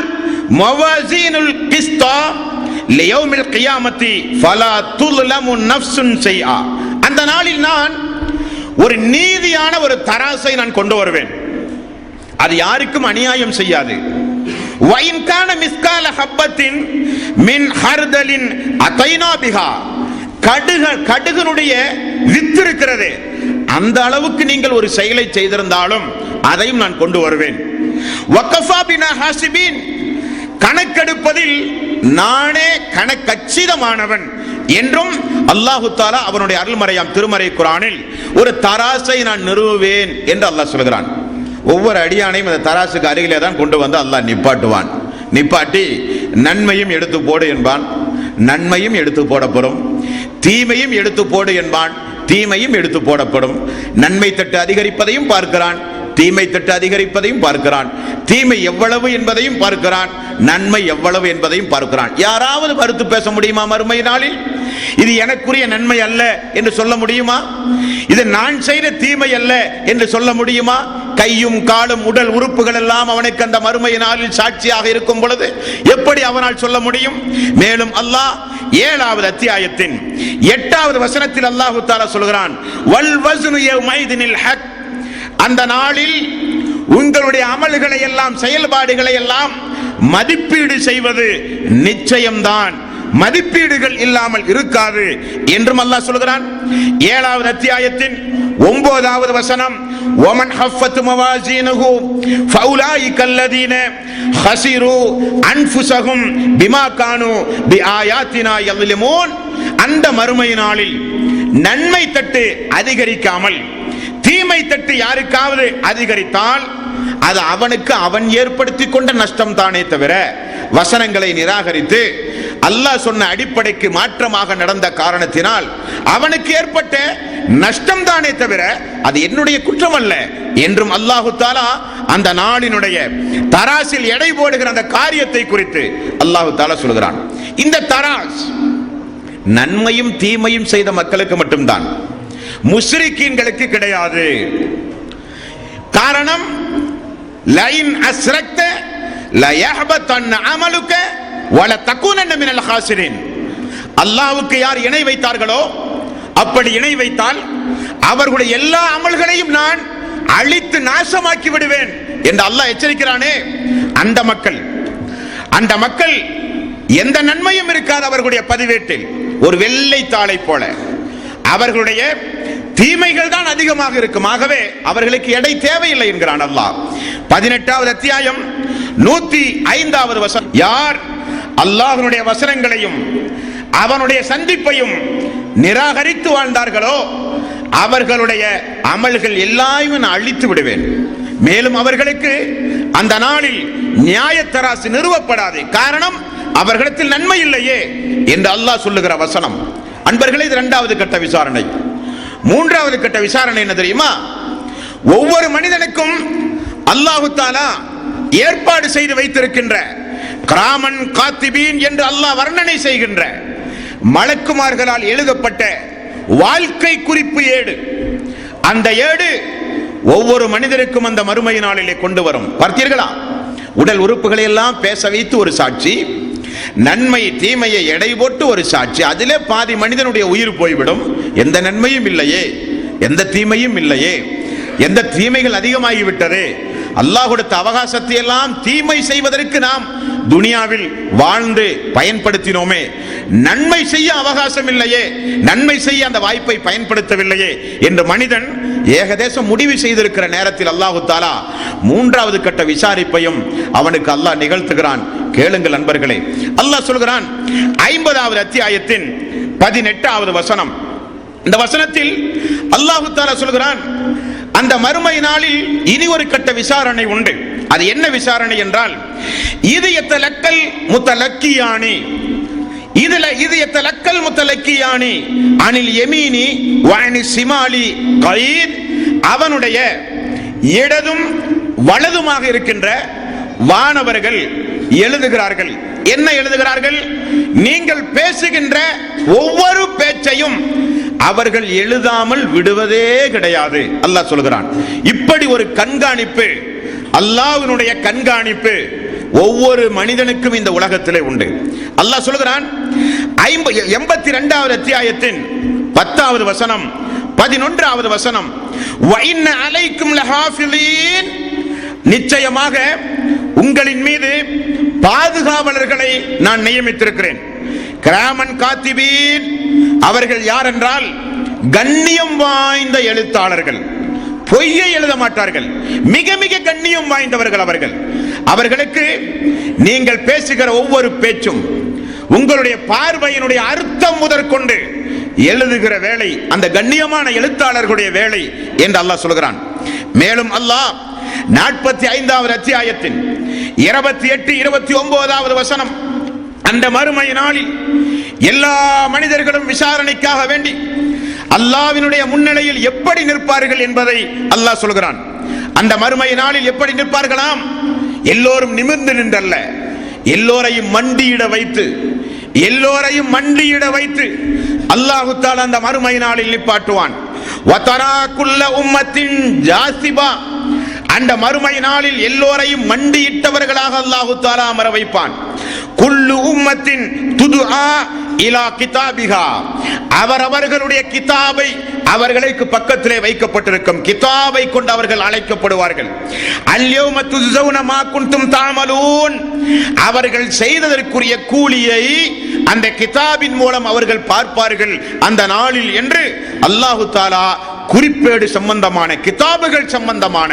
மவாசீனுல் கிஸ்தா லியௌமில் கியாமத்தி ஃபலா துல்லமு நஃப்சுன் ஷைஆ. அந்த நாளில் நான் ஒரு நீதியான ஒரு தராசை நான் கொண்டு வருவேன், அது யாருக்கும் அநியாயம் செய்யாது. வயின் கான மிஸ்கால ஹப்பத்தின் மின் ஹர்தலின் அதைனா பிஹா. கடுகனுடைய வித்து இருக்கிறது, அந்த அளவுக்கு நீங்கள் ஒரு செயலை செய்திருந்தாலும் அதையும் நான் கொண்டு வருவேன். வகஃபா பினா ஹாசிபீன். கணக்கெடுப்பதில் நானே கணக்கச்சிதமானவன் என்றும் அல்லாஹு தஆலா அவனுடைய அருள்மறையாம் திருமறை குர்ஆனில் ஒரு தராசை நான் நிறுவுவேன் என்று அல்லாஹ் சொல்கிறான். ஒவ்வொரு அடியானையும் அந்த தராசுக்கு அருகிலே தான் கொண்டு வந்து அல்லாஹ் நிப்பாட்டுவான். நிப்பாட்டி நன்மையும் எடுத்து போடு என்பான், நன்மையும் எடுத்து போடப்படும். தீமையும் எடுத்து போடு என்பான், தீமையும் எடுத்து போடப்படும். நன்மை தட்டு அதிகரிப்பதையும் பார்க்கிறான், தீமை தட்டு அதிகரிப்பதையும் பார்க்கிறான். தீமை எவ்வளவு என்பதையும் பார்க்கிறான், நன்மை எவ்வளவு என்பதையும் பார்க்கிறான். யாராவது மறுத்து பேச முடியுமா? மறுமை நாளில் இது எனக்குரிய நன்மை அல்ல என்று சொல்ல முடியுமா? இது நான் செய்த தீமை அல்ல என்று சொல்ல முடியுமா? கையும் காலும் உடல் உறுப்புகள் எல்லாம் அவனுக்கு அந்த மறுமை நாளில் சாட்சியாக இருக்கும் பொழுது எப்படி அவனால் சொல்ல முடியும்? மேலும் அல்லாஹ் 7வது அத்தியாயத்தின் 8வது வசனத்தில் அல்லாஹு தஆலா சொல்கிறான், வல் வஸ்னு யௌமைதினில் ஹக். அந்த நாளில் உங்களுடைய அமல்களை எல்லாம், செயல்பாடுகளை எல்லாம் மதிப்பீடு செய்வது நிச்சயம்தான், மதிப்பீடுகள் இல்லாமல் இருக்காது என்றும் அல்லாஹ் சொல்கிறான். 7வது அத்தியாயத்தின் 9வது வசனம், ومن خفت موازينه فاولئك الذين خسروا انفسهم بما كانوا بآياتنا يظلمون. அந்த மறுமை நாளில் நன்மை தட்டு அதிகரிக்காமல் தீமை தட்டு யாருக்காவது அதிகரித்தால் அது அவனுக்கு அவன் ஏற்படுத்தி கொண்ட நஷ்டம் தானே தவிர வசனங்களை நிராகரித்து அல்லாஹ் சொன்ன அடிப்படைக்கு மாற்றமாக நடந்த காரணத்தினால் அவனுக்கு ஏற்பட்ட நஷ்டம் தானே தவிர அது என்னுடைய குற்றம் அல்ல என்றும் அல்லாஹு தஆலா அந்த நாளினுடைய தராசில் எடை போடுகிற அந்த காரியத்தை குறித்து அல்லாஹு தஆலா சொல்கிறான். இந்த தராஸ் நன்மையும் தீமையும் செய்த மக்களுக்கு மட்டும்தான், முஸ்ரிக்கீன்களுக்கு கிடையாது. காரணம், லைன் அஸ்ரக்த லயஹ்பதன் அமலுக வல தகுனன்ன மினல் ஹாசிரின். அல்லாஹ்வுக்கு யார் இணை வைத்தார்களோ, அப்படி இணை வைத்தால் அவர்களுடைய எல்லா அமல்களையும் நான் அழித்து நாசமாக்கி விடுவேன் என்று அல்லாஹ் எச்சரிக்கிறானே. அந்த மக்கள் எந்த நன்மையும் இருக்காது அவர்களுடைய பதிவேட்டில், ஒரு வெள்ளை தாளை போல அவர்களுடைய தீமைகள் தான் அதிகமாக இருக்கும். ஆகவே அவர்களுக்கு எடை தேவையில்லை என்கிறான் அல்லாஹ். 18வது அத்தியாயம் 105வது வசனம். யார் அல்லாஹ்வுடைய வசனங்களையும் அவனுடைய சந்திப்பையும் நிராகரித்து வாழ்ந்தார்களோ அவர்களுடைய அமல்கள் எல்லாமே நான் அழித்து விடுவேன். மேலும் அவர்களுக்கு அந்த நாளில் நியாயத்தராசு நிறுவப்படாது. காரணம், அவர்களிடத்தில் நன்மை இல்லையே என்று அல்லாஹ் சொல்லுகிற வசனம். அன்பர்களே, இது 2வது கட்ட விசாரணை. 3வது கட்ட விசாரணை என்ன தெரியுமா? ஒவ்வொரு மனிதனுக்கும் அல்லாஹு தஆலா ஏற்பாடு செய்து வைத்திருக்கின்ற கிராமன் காத்திபீன் என்று அல்லாஹ் வர்ணனை செய்கின்ற மலக்குமார்களால் எழுதப்பட்ட வாழ்க்கை குறிப்பு ஏடு. அந்த ஏடு ஒவ்வொரு மனிதருக்கும் அந்த மறுமை நாளிலே கொண்டு வரும். பார்த்தீர்களா? உடல் உறுப்புகளை எல்லாம் பேச வைத்து ஒரு சாட்சி, நன்மை தீமையை எடை போட்டு ஒரு சாட்சி. அதிலே பாதி மனிதனுடைய உயிர் போய்விடும். எந்த நன்மையும் இல்லையே, எந்த தீமையும் இல்லையே, எந்த தீமைகள் அதிகமாகிவிட்டது. அல்லாஹ் கொடுத்த அவகாசத்தை எல்லாம் தீமை செய்வதற்கு நாம் துனியாவில் வாழ்ந்து பயன்படுத்தினோமே, நன்மை செய்ய அவகாசம் இல்லையே, நன்மை செய்ய அந்த வாய்ப்பை பயன்படுத்தவில்லையே என்று மனிதன் ஏகதேசம் முடிவு செய்திருக்கிற நேரத்தில் அல்லாஹு தஆலா 3வது கட்ட விசாரிப்பையும் அவனுக்கு அல்லாஹ் நிகழ்த்துகிறான். கேளுங்கள் நண்பர்களே. அல்லாஹ் சொல்கிறான் 50வது அத்தியாயத்தின் 18வது வசனம். இந்த வசனத்தில் அல்லாஹு தஆலா சொல்கிறான், அந்த மறுமை நாளில் இனி ஒரு கட்ட விசாரணை உண்டு. அது என்ன விசாரணை என்றால், இது யத்தலக்கல் முத்தலக்கியானி, இது யத்தலக்கல் முத்தலக்கியானி அனில் யமீனி வஅனி ஷிமாலி கயீத். அவனுடைய இடதும் வலதுமாக இருக்கின்ற வானவர்கள் எழுதுகிறார்கள். என்ன எழுதுகிறார்கள்? நீங்கள் பேசுகின்ற ஒவ்வொரு பேச்சையும் அவர்கள் எழுதாமல் விடுவதே கிடையாது. அல்லாஹ் சொல்கிறான். இப்படி ஒரு கண்காணிப்பு, அல்லாஹ்வினுடைய கண்காணிப்பு ஒவ்வொரு மனிதனுக்கும் இந்த உலகத்திலே உண்டு. அல்லாஹ் சொல்கிறான் 82வது அத்தியாயத்தின் 10வது வசனம் 11வது வசனம், வ இன்ன அலைக்கும் லஹாஃபிலீன், நிச்சயமாக உங்களின் மீது பாதுகாவலர்களை நான் நியமித்திருக்கிறேன். கிராமன் காத்திபீன், அவர்கள் யார் என்றால் கண்ணியம் வாய்ந்த எழுத்தாளர்கள். பொய்யை எழுத மாட்டார்கள், மிக மிக கண்ணியம் வாய்ந்தவர்கள் அவர்கள். அவர்களுக்கு நீங்கள் பேசுகிற ஒவ்வொரு பேச்சும் உங்களுடைய பார்வையினுடைய அர்த்தம் முதற்கொண்டு எழுதுகிற வேலை அந்த கண்ணியமான எழுத்தாளர்களுடைய வேலை என்று அல்லாஹ் சொல்கிறான். மேலும் அல்லாஹ் 45வது அத்தியாயத்தின் 28, 29வது வசனம், அந்த மறுமை நாளில் எல்லா மனிதர்களும் விசாரணைக்காக வேண்டி அல்லாஹ்வினுடைய முன்னிலையில் எப்படி நிற்பார்கள் என்பதை அல்லாஹ் சொல்கிறான். அந்த மறுமை நாளில் எப்படி நிற்பார்களாம்? எல்லோரும் நிமிர்ந்து நின்றல்ல, எல்லோரையும் மண்டியிட வைத்து அல்லாஹ் தஆலா அந்த மறுமை நாளில் நிப்பாட்டுவான். வதரா குல்ல உம்மத்தின் ஜாசிபா, அந்த மறுமை நாளில் எல்லோரையும் மண்டியிட்டவர்களாக அல்லாஹ் தஆலா அமர வைப்பான். குல்லு உம்மத்தின் துதுஆ இலா கிதாபிஹா, அவர்களுடைய கிதாபை அவர்களுக்கு பக்கத்திலே வைக்கப்பட்டிருக்கும் கிதாபை கொண்டு அவர்கள் அழைக்கப்படுவார்கள். அல்யௌம துஸௌன மா குன்தும் தஅமலூன், அவர்கள் செய்ததற்குரிய கூலியை அந்த கிதாபின் மூலம் அவர்கள் பார்ப்பார்கள் அந்த நாளில் என்று அல்லாஹ் தஆலா குறிப்பேடு சம்பந்தமான, கிதாபுகள் சம்பந்தமான,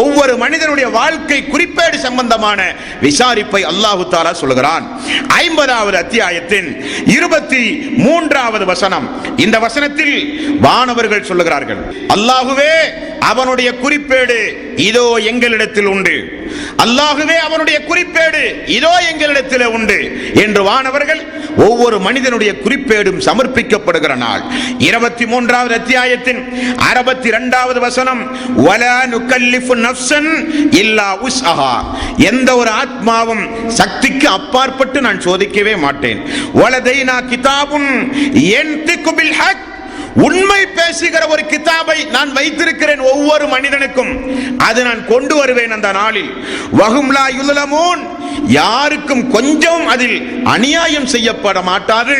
ஒவ்வொரு மனிதனுடைய வாழ்க்கை குறிப்பேடு சம்பந்தமான விசாரிப்பை அல்லாஹ் தஆலா சொல்கிறான். 50வது அத்தியாயத்தின் 23வது வசனம். இந்த வசனத்தில் வானவர்கள் சொல்லுகிறார்கள், அல்லாஹுவே அவனுடைய குறிப்பேடு இதோ எங்களிடத்தில் உண்டு, அல்லாஹுவே அவனுடைய குறிப்பேடு இதோ எங்களிடத்தில் உண்டு என்று வானவர்கள் ஒவ்வொரு மனிதனுடைய குறிப்பேடும் சமர்ப்பிக்கப்படுகிற நாள். 23வது அத்தியாயத்தின் 62வது வசனம், வலா நுகல்லிஃபு நஃப்ஸன் இல்லா உஸ்அஹா, எந்த ஒரு ஆத்மாவும் சக்திக்கு அப்பாற்பட்டு நான் சோதிக்கவே மாட்டேன். வலதைனா கிதாபுன் யன்திகு பில் ஹக், உண்மை பேசுகிற ஒரு கிதாபை நான் வைத்திருக்கிறேன் ஒவ்வொரு மனிதனுக்கும், அது நான் கொண்டு வருவேன் அந்த நாளில். வஹும் லா யுலமூன், யாருக்கும் கொஞ்சம் அதில் அநியாயம் செய்யப்பட மாட்டாது,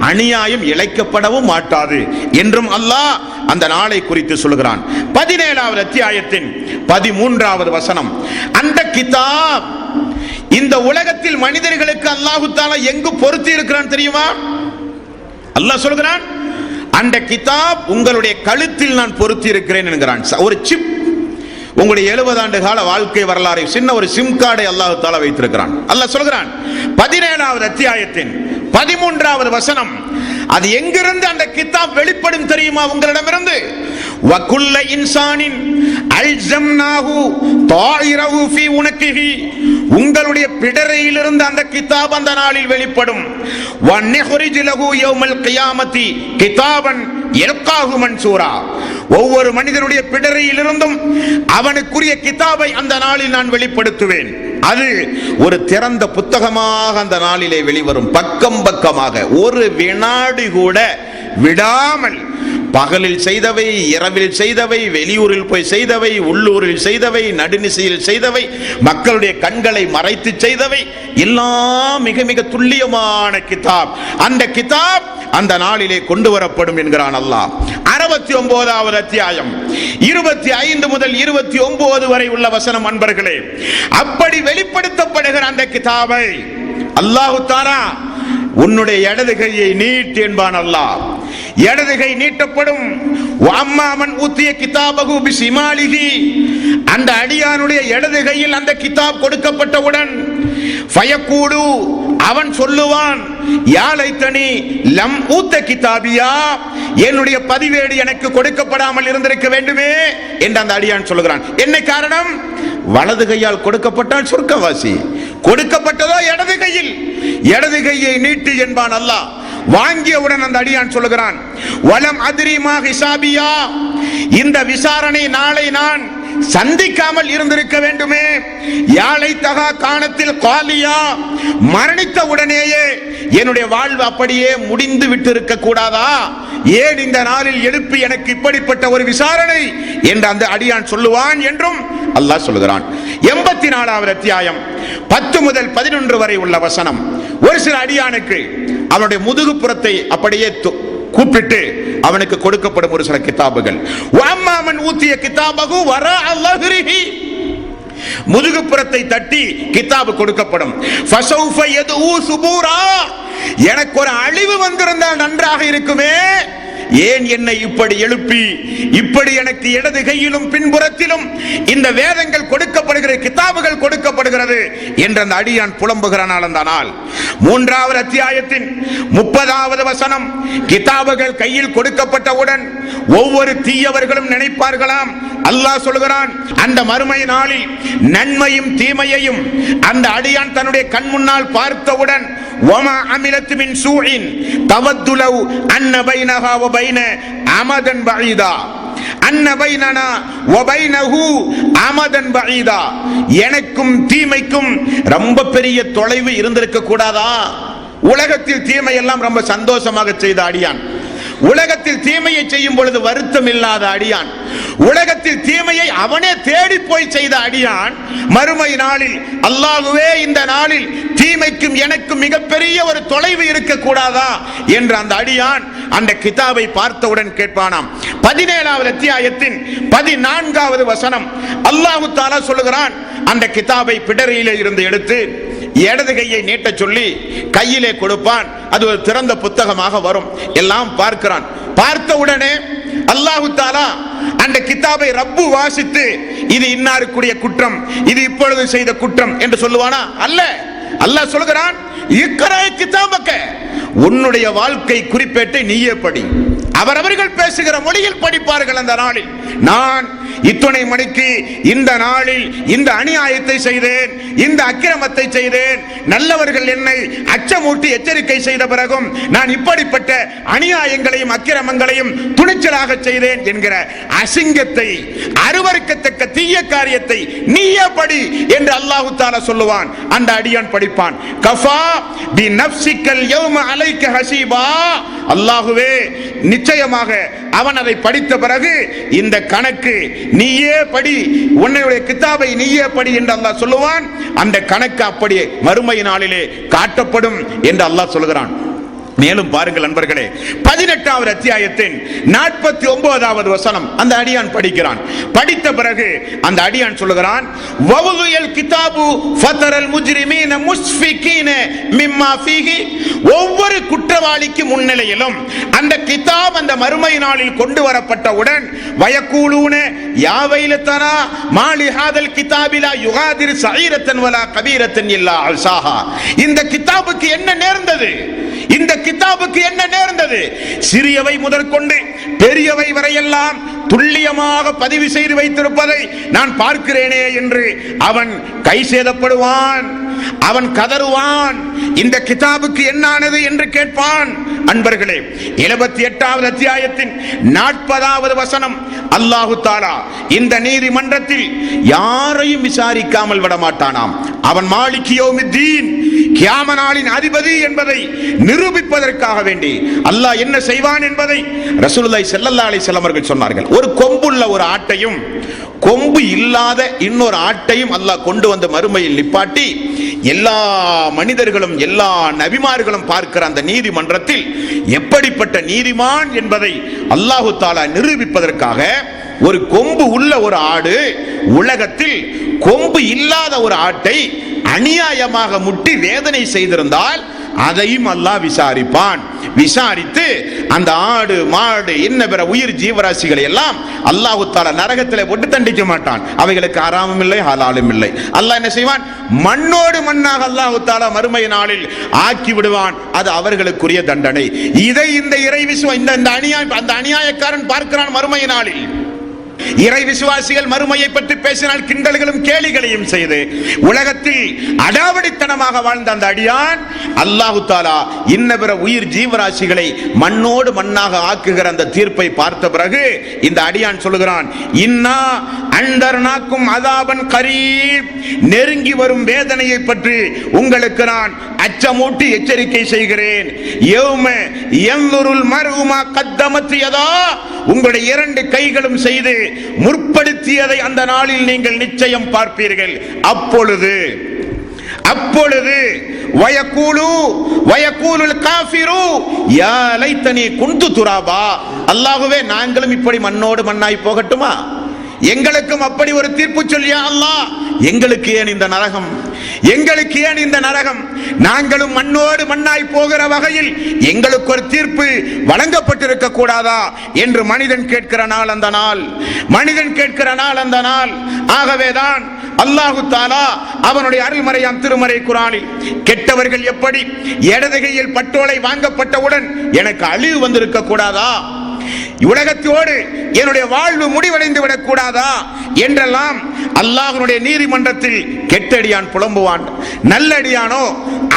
அநியாயம் இழைக்கப்படவும் மாட்டாது என்றும் அல்லாஹ் அந்த நாளை குறித்து சொல்கிறான். 17வது அத்தியாயத்தின் 13வது வசனம், அந்த கிதாப் இந்த உலகத்தில் மனிதர்களுக்கு அல்லாஹ் தஆலா எங்கு பொருத்தி இருக்கிறான் தெரியுமா? அல்லாஹ் சொல்கிறான், அந்த கிதாப் உங்களுடைய கழுத்தில் நான் பொருத்தி இருக்கிறேன் என்கிறான். ஒரு சிப், உங்களுடைய 70 ஆண்டு கால வாழ்க்கை வரலாறை சின்ன ஒரு சிம் கார்டை அல்லாஹ் தஆலா வைத்திருக்கிறான். அல்லாஹ் சொல்கிறான் 17வது அத்தியாயத்தின் 13வது வசனம், அது எங்கிருந்து அந்த கிதாப் வெளிப்படும் தெரியுமா? உங்களிடமிருந்து. வகுல்ல இன்சானின் அல்ஜம்னாஹு தாயிரஹு ஃபீ உனகிஹி, உங்களுடைய பிடரையிலிருந்து அந்த கிதாப் அந்த நாளில் வெளிப்படும். வன்ஹுரிஜ் லஹு யௌமல் கியாமத்தி கிதாபன் யல்காஹு மன்சூரா, ஒவ்வொரு மனிதனுடைய பிடரையிலிருந்தும் அவனுக்குரிய கிதாபை அந்த நாளில் நான் வெளிப்படுத்துவேன். அது ஒரு திறந்த புத்தகமாக அந்த நாளிலே வெளிவரும், பக்கம் பக்கமாக, ஒரு வினாடி கூட விடாமல். பகலில் செய்தவை, இரவில் செய்தவை, வெளியூரில் போய் செய்தவை, உள்ளூரில் செய்தவை, நடுநிசையில் செய்தவை, மக்களுடைய கண்களை மறைத்து செய்தவை, எல்லாம் மிக மிக துல்லியமான கிதாப். அந்த கிதாப் அந்த நாளிலே கொண்டு வரப்படும் என்கிறான் அல்லாஹ். 69வது அத்தியாயம் 25 முதல் 29 வரை உள்ள வசனம் அன்பர்களே, அப்படி வெளிப்படுத்தப்படுகிற அந்த கிதாபை அல்லாஹ் தஆலா உன்னுடைய இடது கையை நீட்டு என்பான் அல்லாஹ். இடது கை நீட்டப்படும். வஅம்மாமன் ஊத்திய கிதாபஹு பிஷிமாலிஹி, அந்த அடியானுடைய இடது கையில் அந்த கிதாப் கொடுக்கப்பட்டவுடன் ஃபயகூலு, அவன் சொல்லுவான், யா லைத்தனி லம் ஊத்த கிதாபியா, என்னுடைய பதிவேடு எனக்கு கொடுக்கப்படாமல் இருந்திருக்க வேண்டுமே என்று அந்த அடியான் சொல்லுகிறான். என்ன காரணம்? வலது கையால் கொடுக்கப்பட்டால் சொர்க்கவாசி, கொடுக்கப்பட்டதோ இடது கையில். இடது கையை நீட்டு என்பான் அல்லாஹ். வாங்கியவுடன் அந்த அடியான் சொல்லுகிறான், வலம் அதிரிமா ஹிசாபியா, இந்த விசாரணை நாளை நான் சந்திக்காமல் இருந்திருக்க வேண்டுமே. யாழை தகா காணத்தில் காலியா, மரணித்த உடனேயே என்னுடைய வாழ்வு அப்படியே முடிந்து விட்டு இருக்க கூடாதா? ஏன் இந்த நாளில் எழுப்பி எனக்கு இப்படிப்பட்ட ஒரு விசாரணை என்று அந்த அடியான் சொல்லுவான் என்றும் அல்லாஹ் சொல்லுகிறான். 84வது அத்தியாயம் 10 முதல் 11 வரை உள்ள வசனம், ஒரு சில அடியானுக்கு அவனுடைய முதுகுப்புறத்தை அப்படியே கூப்பிட்டு அவனுக்கு கொடுக்கப்படும் ஒரு சில கிதாபுகள். வஅம்மாமன் ஊத்திய கிதாபஹு வரா அல்லாஹிஹி, முதுகுப்புறத்தை தட்டி கிதாபு கொடுக்கப்படும். ஃபஸௌஃப யதுஉ சுபூரா, எனக்கு ஒரு அழிவு வந்திருந்தால் நன்றாக இருக்குமே, ஏன் என்னை இப்படி எழுப்பி இப்படி எனக்கு இடது கையிலும் பின்புறத்திலும் இந்த வேதங்கள் கொடுக்கப்படுகிற கிதாபுகள் கொடுக்கப்படுகிறது என்று அந்த அடியான் புலம்புகிறான். அந்த நாள் 3வது அத்தியாயத்தின் 30வது வசனம், கிதாபுகள் கையில் கொடுக்கப்பட்டவுடன் ஒவ்வொரு தீயவர்களும் நினைப்பார்களாம், அல்லாஹ் சொல்கிறான், அந்த மறுமை நாளில் நன்மையும் தீமையையும் அந்த அடியான் தன்னுடைய கண் முன்னால் பார்த்தவுடன், வமா அமிலத் மின் சூஇன் தவத்து லவ் அன்ன பைனஹா வ பைன அமதன் பஈதா, அன்ன பைனனா வ பைனஹு அமதன் பஈதா, எனக்கும் தீமைக்கும் ரொம்ப பெரிய தொலைவு இருந்திருக்க கூடாதா? உலகத்தில் தீமை எல்லாம் ரொம்ப சந்தோஷமாக செய்த அடியான், உலகத்தில் தீமையை செய்யும் பொழுது வருத்தம் இல்லாத அடியான், உலகத்தில் தீமையை அவனே தேடி போய் செய்த அடியான், மறுமை நாளில் அல்லாஹ்வே இந்த நாளில் தீமைக்கும் எனக்கும் மிகப்பெரிய ஒரு தொலைவு இருக்க கூடாதா என்று அந்த அடியான் அந்த கிதாபை பார்த்தவுடன் கேட்பானாம். 17வது அத்தியாயத்தின் 14வது வசனம், அல்லாஹ் தஆலா சொல்லுகிறான், அந்த கிதாபை பிடரியிலே இருந்து எடுத்து இடது கையை நீட்ட சொல்லி கையிலே கொடுப்பான். அது ஒரு திறந்த புத்தகமாக வரும். எல்லாம் பார்க்கிறான். பார்த்த உடனே அல்லாஹ் தஆலா அந்த கிதாபை ரப்பு வாசித்து, இது இன்னாருக்குரிய குற்றம், இது இப்பொழுது செய்த குற்றம் என்று சொல்லுவானா? அல்ல. அல்லாஹ் சொல்கிறான், இக்ரா கிதாபக, உன்னுடைய வாழ்க்கை குறிப்பேட்டை நீயே படி. அவரவர்கள் பேசுகிற மொழியில் படிப்பார்கள். அந்த நாளில் நான் இத்துணை மணிக்கு இந்த நாளில் இந்த அநியாயத்தை செய்தேன், இந்த அக்கிரமத்தை செய்தேன், நல்லவர்கள் என்னை அச்சமூட்டி எச்சரிக்கை செய்த பிறகும் நான் இப்படிப்பட்ட அநியாயங்களையும் அக்கிரமங்களையும் துணிச்சலாக செய்தேன் என்கிற அசிங்கத்தை, அருவருக்கத்தக்க தீய காரியத்தை நீயே படி என்று அல்லாஹ் தஆலா சொல்லுவான். அந்த அடியான் படிப்பான், கஃபா பி நஃப்ஸிகல் யௌம அலைக ஹஸீபா, அல்லாஹ்வே நிச்சயமாக அவன் அதை படித்த பிறகு இந்த கணக்கு நீயே படி, உன்னுடைய கிதாபை நீயே படி என்று அல்லாஹ் சொல்லுவான். அந்த கணக்கு அப்படியே மறுமை நாளிலே காட்டப்படும் என்று அல்லாஹ் சொல்கிறான். மேலும் பாருங்கள் நண்பர்களே, 18வது அத்தியாயத்தின் 49வது வசனம் அந்த அடியான் படிக்கிறான். படித்த பிறகு அந்த அடியான் சொல்லுகிறான், வவுல் கிதாபு ஃபதரல் முஜ்ரிமீன முஸ்ஃபிகீன மிம்மா ஃபீஹி, ஒவ்வொரு குற்றவாளிக்கு முன்னிலையிலும் அந்த கிதாப் அந்த மறுமை நாளில் கொண்டு வரப்பட்டவுடன் வயக்கூலூன யா வைலதனா மாலி ஹாதல் கிதாபிலா யுகாதிர் ஸஈரத்தன் வலா கபீரத்தன் இல்லா அல்சாஹா, இந்த கிதாபுக்கு என்ன நேர்ந்தது, இந்த கிதாபுக்கு என்ன நேர்ந்தது, சிறியவை முதற்கொண்டு பெரியவை வரையெல்லாம் துல்லியமாக பதிவு செய்து வைத்திருப்பதை நான் பார்க்கிறேனே என்று அவன் கை சேதப்படுவான், அவன் கதறுவான், இந்த கிதாபுக்கு என்னானது என்று கேட்பான். அன்பர்களே, 78வது அத்தியாயத்தின் 40வது வசனம், அல்லாஹு தஆலா இந்த நீதிமன்றத்தில் யாரையும் விசாரிக்காமல் விடமாட்டானாம். அவன் மாலிக் யௌமித்தீன், கியாம நாளின் அதிபதி என்பதை நிரூபிப்பதற்காக வேண்டி அல்லாஹ் என்ன செய்வான் என்பதை ரசூலுல்லாஹி ஸல்லல்லாஹு அலைஹி வஸல்லம் அவர்கள் சொன்னார்கள். ஒரு கொம்புள்ள ஒரு ஆட்டையும் கொம்பு இல்லாத இன்னொரு ஆட்டையும் அல்லாஹ் கொண்டு வந்து மறுமையில் நிப்பாட்டி எல்லா மனிதர்களும் எல்லா நபிமார்களும் பார்க்கிற அந்த நீதிமன்றத்தில் எப்படிப்பட்ட நீதிமான் என்பதை அல்லாஹு தஆலா நிரூபிப்பதற்காக ஒரு கொம்பு உள்ள ஒரு ஆடு உலகத்தில் கொம்பு இல்லாத ஒரு ஆட்டை அநியாயமாக முட்டி வேதனை செய்திருந்தால் அதையும் அல்லாஹ் விசாரிப்பான். விசாரித்து அந்த ஆடு மாடு என்ன பிற உயிர் ஜீவராசிகளை எல்லாம் அல்லாஹ் தஆலா நரகத்திலே போட்டு தண்டிக்க மாட்டான். அவைகளுக்கு ஹராமும் இல்லை ஹலாலும் இல்லை. அல்லாஹ் என்ன செய்வான், மண்ணோடு மண்ணாக அல்லாஹ் தஆலா மறுமை நாளில் ஆக்கி விடுவான். அது அவர்களுக்குரிய தண்டனை. இதை இந்த இறை இந்த அநியாயக்காரன் பார்க்கிறான் மறுமை நாளில். இறை விசுவாசிகள் மறுமையை பற்றி பேசினால் கிண்டல்களும் கேலிகளையும் செய்து உலகத்தில் அடாவடித்தனமாக வாழ்ந்த அந்த அடியான் அல்லாஹு தஆலா இன்ன பிற உயிர் ஜீவராசிகளை மண்ணோடு மண்ணாக ஆக்குகிற அந்த தீர்ப்பை பார்த்த பிறகு இந்த அடியான் சொல்லுகிறான், இன்னா அன்தர்னாக்கும் அதாபன் கரீப், நெருங்கி வரும் வேதனையை பற்றி உங்களுக்கு நான் அச்சமூட்டி எச்சரிக்கை செய்கிறேன். யௌம யன்துருல் மர்உ மா கத்தமத் யதா, உங்களுடைய இரண்டு கைகளும் செய்து முற்படுத்தியதை அந்த நாளில் நீங்கள் நிச்சயம் பார்ப்பீர்கள். அப்பொழுது வயகூலுல் காஃபிரு யா லைத்தனி குன்து துராபா, அல்லாஹ்வே நாங்களும் இப்படி மண்ணோடு மண்ணாய் போகட்டுமா, எங்களுக்கும் அப்படி ஒரு தீர்ப்பு சொல்லியா அல்லாஹ், எங்களுக்கு ஏன் இந்த நரகம், எங்களுக்கு ஏன் இந்த நரகம், நாங்களும் மண்ணோடு மண்ணாய் போகிற வகையில் எங்களுக்கு ஒரு தீர்ப்பு வழங்கப்பட்டிருக்க கூடாதா என்று மனிதன் கேட்கிற நாள் அந்த நாள், மனிதன் கேட்கிற நாள் அந்த நாள். ஆகவேதான் அல்லாஹு தஆலா அவனுடைய அருள்மறையாம் திருமறை குர்ஆனில் கெட்டவர்கள் எப்படி இடதுகையில் பட்டோலை வாங்கப்பட்டவுடன் எனக்கு அழிவு வந்திருக்க கூடாதா, உலகத்தோடு என்னுடைய வாழ்வு முடிவடைந்து விடக் கூடாதா என்றெல்லாம் அல்லாஹ்வுடைய நீதிமன்றத்தில் கெட்டடியான் புலம்புவான். நல்லடியானோ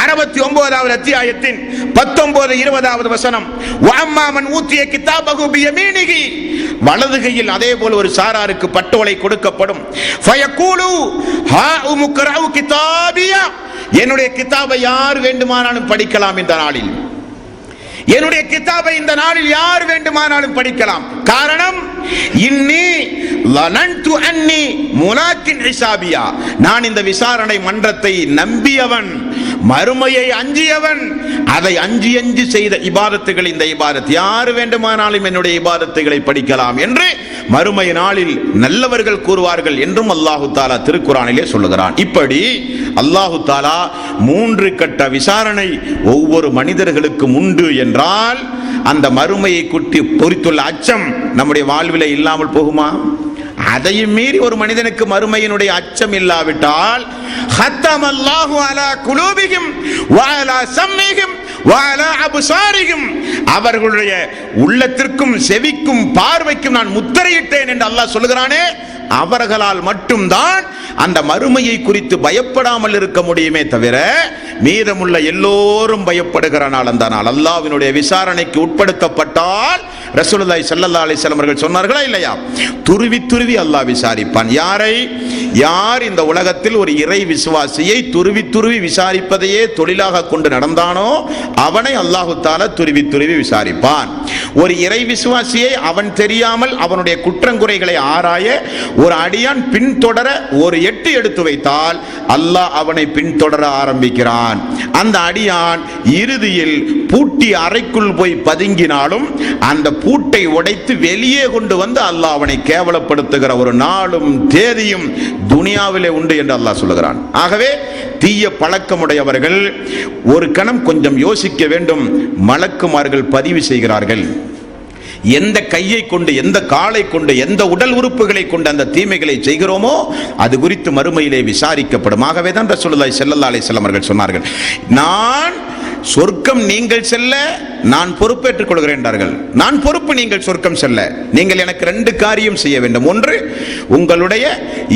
69வது அத்தியாயத்தின் 19 20வது வசனம், வஅம்மா மன் ஊத்திய கிதாபஹு பியமீனிஹி, வலது கையில் அதே போல ஒரு சாராருக்கு பட்டோலை கொடுக்கப்படும். ஃபயகூலு ஹா உம்க்ரஉ கிதாபியா, என்னுடைய கிதாபை யார் வேண்டுமானாலும் படிக்கலாம் இந்த நாளில், என்னுடைய கிதாபை இந்த நாளில் யார் வேண்டுமானாலும் படிக்கலாம். காரணம், இன்னி லனன்து அன்னி முலாக்கின் ஹிசாபியா, நான் இந்த விசாரணை மன்றத்தை நம்பியவன், மறுமையை அஞ்சியவன், அதை அஞ்சி அஞ்சி செய்த இபாதத்துகள் இந்த இபாதத், யார் வேண்டுமானாலும் என்னுடைய இபாதத்துகளை படிக்கலாம் என்று மறுமை நாளில் நல்லவர்கள் கூறுவார்கள் என்றும் அல்லாஹு தஆலா திருக்குர்ஆனிலே சொல்லுகிறான். இப்படி அல்லாஹு தஆலா 3 கட்ட விசாரணை ஒவ்வொரு மனிதர்களுக்கும் உண்டு என்றால் அந்த மறுமையை குட்டி பொறித்துள்ள அச்சம் நம்முடைய வாழ்விலே இல்லாமல் போகுமா? அதையும் மீறி ஒரு மனிதனுக்கு மறுமையினுடைய அச்சம் இல்லாவிட்டால் ஹத்தமல்லாஹு அலா குலூபிஹிம் வ அலா சம்மிஹிம் வ அலா அப்சாரிஹிம், அவர்களுடைய உள்ளத்திற்கும் செவிக்கும் பார்வைக்கும் நான் முத்திரையிட்டேன் என்று அல்லாஹ் சொல்கிறானே, அவர்களால் மட்டும்தான் அந்த மறுமையை குறித்து பயப்படாமல் இருக்க முடியுமே தவிர மீதமுள்ள எல்லோரும் பயப்படுகிற நாள் அந்த நாள். அல்லாஹ்வினுடைய விசாரணைக்கு உட்படுத்தப்பட்டால் ரசூலுல்லாஹி ஸல்லல்லாஹு அலைஹி வஸல்லம் அவர்கள் சொன்னார்களா இல்லையா? துருவி துருவி அல்லாஹ் விசாரிப்பான். யாரை? யார் இந்த உலகத்தில் ஒரு இறை விசுவாசியை துருவி துருவி விசாரிப்பதையே தொழிலாக கொண்டு நடந்தானோ அவனை அல்லாஹு தஆலா துருவி துருவி விசாரிப்பான். ஒரு இறை விசுவாசியை அவன் தெரியாமல் அவனுடைய குற்றங்குறைகளை ஆராய ஒரு அடியான் பின்தொடர ஒரு எட்டு எடுத்து வைத்தால் அல்லாஹ் அவனை பின்தொடர ஆரம்பிக்கிறான். அந்த அடியான் இறுதியில் பூட்டி அறைக்குள் போய் பதுங்கினாலும் அந்த பூட்டை உடைத்து வெளியே கொண்டு வந்து அல்லாஹ் அவனை கேவலப்படுத்துகிற ஒரு நாளும் தேதியும் துனியாவிலே உண்டு என்று அல்லாஹ் சொல்லுகிறான். ஆகவே தீய பழக்கமுடையவர்கள் ஒரு கணம் கொஞ்சம் யோசிக்க வேண்டும். மலக்குமார்கள் பதிவு செய்கிறார்கள், எந்த கையை கொண்டு எந்த காலை கொண்டு எந்த உடல் உறுப்புகளை கொண்டு அந்த தீமைகளை செய்கிறோமோ அது குறித்து மறுமையிலே விசாரிக்கப்படும். ஆகவே தான் ரசூலுல்லாஹி ஸல்லல்லாஹு அலைஹி வஸல்லம் அவர்கள் சொன்னார்கள், நான் சொர்க்கம் நீங்கள் செல்ல நான் பொறுப்பேற்றுக் கொள்கிறேன் என்றார்கள். நான் பொறுப்பு, நீங்கள் சொர்க்கம் செல்ல நீங்கள் எனக்கு ரெண்டு காரியம் செய்ய வேண்டும். ஒன்று, உங்களுடைய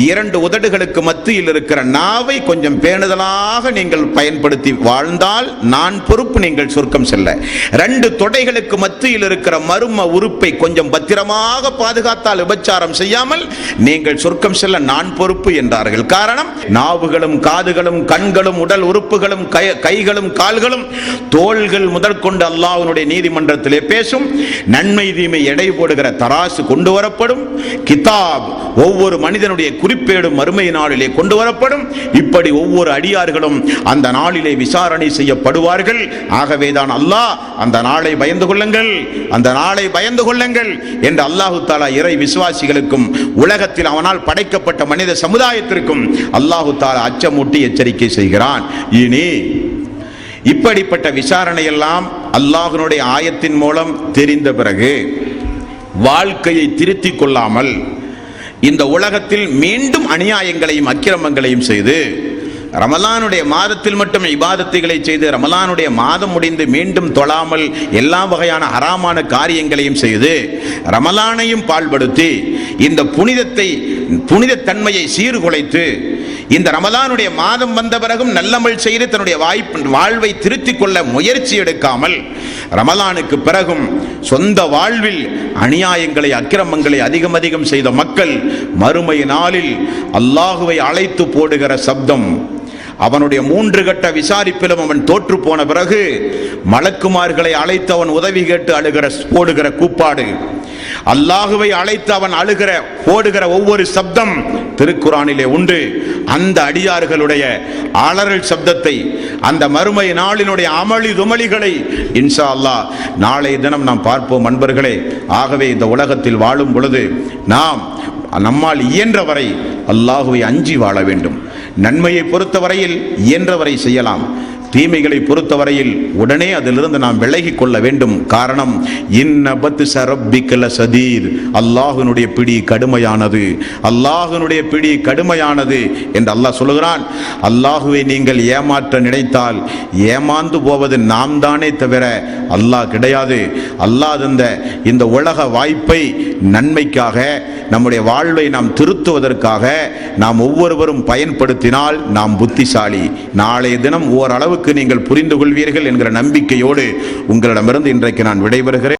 இரண்டு உதடுகளுக்கு மத்தியில் இருக்கிற நாவை கொஞ்சம் பேணுதலாக நீங்கள் பயன்படுத்தி வாழ்ந்தால் நான் பொறுப்பு, நீங்கள் சொர்க்கம் செல்ல. ரெண்டு தொடைகளுக்கு மத்தியில் இருக்கிற மர்ம உறுப்பை கொஞ்சம் பத்திரமாக பாதுகாத்தால் விபச்சாரம் செய்யாமல் நீங்கள் சொர்க்கம் செல்ல நான் பொறுப்பு என்றார்கள். காரணம், நாவுகளும் காதுகளும் கண்களும் உடல் உறுப்புகளும் கைகளும் கால்களும் தோள்கள் முதற்கொண்டு அல்லாஹ்வுடைய நீதிமன்றத்திலே பேசும். நன்மை தீமை எடை போடுகிற தராசு கொண்டு வரப்படும். கிதாப், ஒவ்வொரு மனிதனுடைய குறிப்பேடும் மறுமை நாளிலே கொண்டு வரப்படும். இப்படி ஒவ்வொரு அடியார்களும் அந்த நாளிலே விசாரணை செய்யப்படுவார்கள். ஆகவேதான் அல்லாஹ் அந்த நாளை பயந்து கொள்ளுங்கள், அந்த நாளை பயந்து கொள்ளுங்கள் என்று அல்லாஹு தஆலா இறை விசுவாசிகளுக்கும் உலகத்தில் அவனால் படைக்கப்பட்ட மனித சமுதாயத்திற்கும் அல்லாஹு தஆலா அச்சமூட்டி எச்சரிக்கை செய்கிறான். இனி இப்படிப்பட்ட விசாரணை எல்லாம் அல்லாஹ்வினுடைய ஆயத்தின் மூலம் தெரிந்த பிறகு வாழ்க்கையை திருத்திக் கொள்ளாமல் இந்த உலகத்தில் மீண்டும் அநியாயங்களையும் அக்கிரமங்களையும் செய்து ரமலானுடைய மாதத்தில் மட்டும் இபாதத்துகளை செய்து ரமலானுடைய மாதம் முடிந்து மீண்டும் தொழாமல் எல்லா வகையான ஹராமான காரியங்களையும் செய்து ரமலானையும் பாழ்படுத்தி இந்த புனித தன்மையை சீர்குலைத்து இந்த ரமலானுடைய மாதம் வந்த பிறகும் நல்லமல் செய்து தன்னுடைய வாழ்வை திருத்திக் கொள்ள முயற்சி எடுக்காமல் ரமலானுக்கு பிறகும் சொந்த வாழ்வில் அநியாயங்களை அக்கிரமங்களை அதிகம் செய்த மக்கள் மறுமை நாளில் அல்லாஹுவை அழைத்து போடுகிற சப்தம், அவனுடைய 3 கட்ட விசாரிப்பிலும் அவன் தோற்று போன பிறகு மலக்குமார்களை அழைத்து அவன் உதவி கேட்டு போடுகிற கூப்பாடு, அல்லாஹுவை அழைத்து அவன் போடுகிற ஒவ்வொரு சப்தம் திருக்குரானிலே உண்டு. அந்த அடியார்களுடைய அலறல் சப்தத்தை, அந்த மறுமை நாளினுடைய அமளி துமளிகளை இன்ஷா அல்லாஹ் நாளைய தினம் நாம் பார்ப்போம் அன்பர்களே. ஆகவே இந்த உலகத்தில் வாழும் பொழுது நம்மால் இயன்றவரை அல்லாஹுவை அஞ்சி வாழ வேண்டும். நன்மையை பொறுத்தவரையில் இயன்றவரை செய்யலாம், தீமைகளை பொறுத்தவரையில் உடனே அதிலிருந்து நாம் விலகிக் கொள்ள வேண்டும். காரணம், இன்ன பத்ஸ ரப்பிக லஸதீர், அல்லாஹ்வினுடைய பிடி கடுமையானது, அல்லாஹ்வினுடைய பிடி கடுமையானது என்று அல்லாஹ் சொல்லுகிறான். அல்லாஹுவை நீங்கள் ஏமாற்ற நினைத்தால் ஏமாந்து போவது நாம் தானே தவிர அல்லாஹ் கிடையாது. அல்லாஹ் இந்த உலக வாய்ப்பை நன்மைக்காக, நம்முடைய வாழ்வை நாம் திருத்துவதற்காக நாம் ஒவ்வொருவரும் பயன்படுத்தினால் நாம் புத்திசாலி. நாளைய தினம் ஓரளவுக்கு நீங்கள் புரிந்து கொள்வீர்கள் என்கிற நம்பிக்கையோடு உங்களிடமிருந்து இன்றைக்கு நான் விடைபெறுகிறேன்.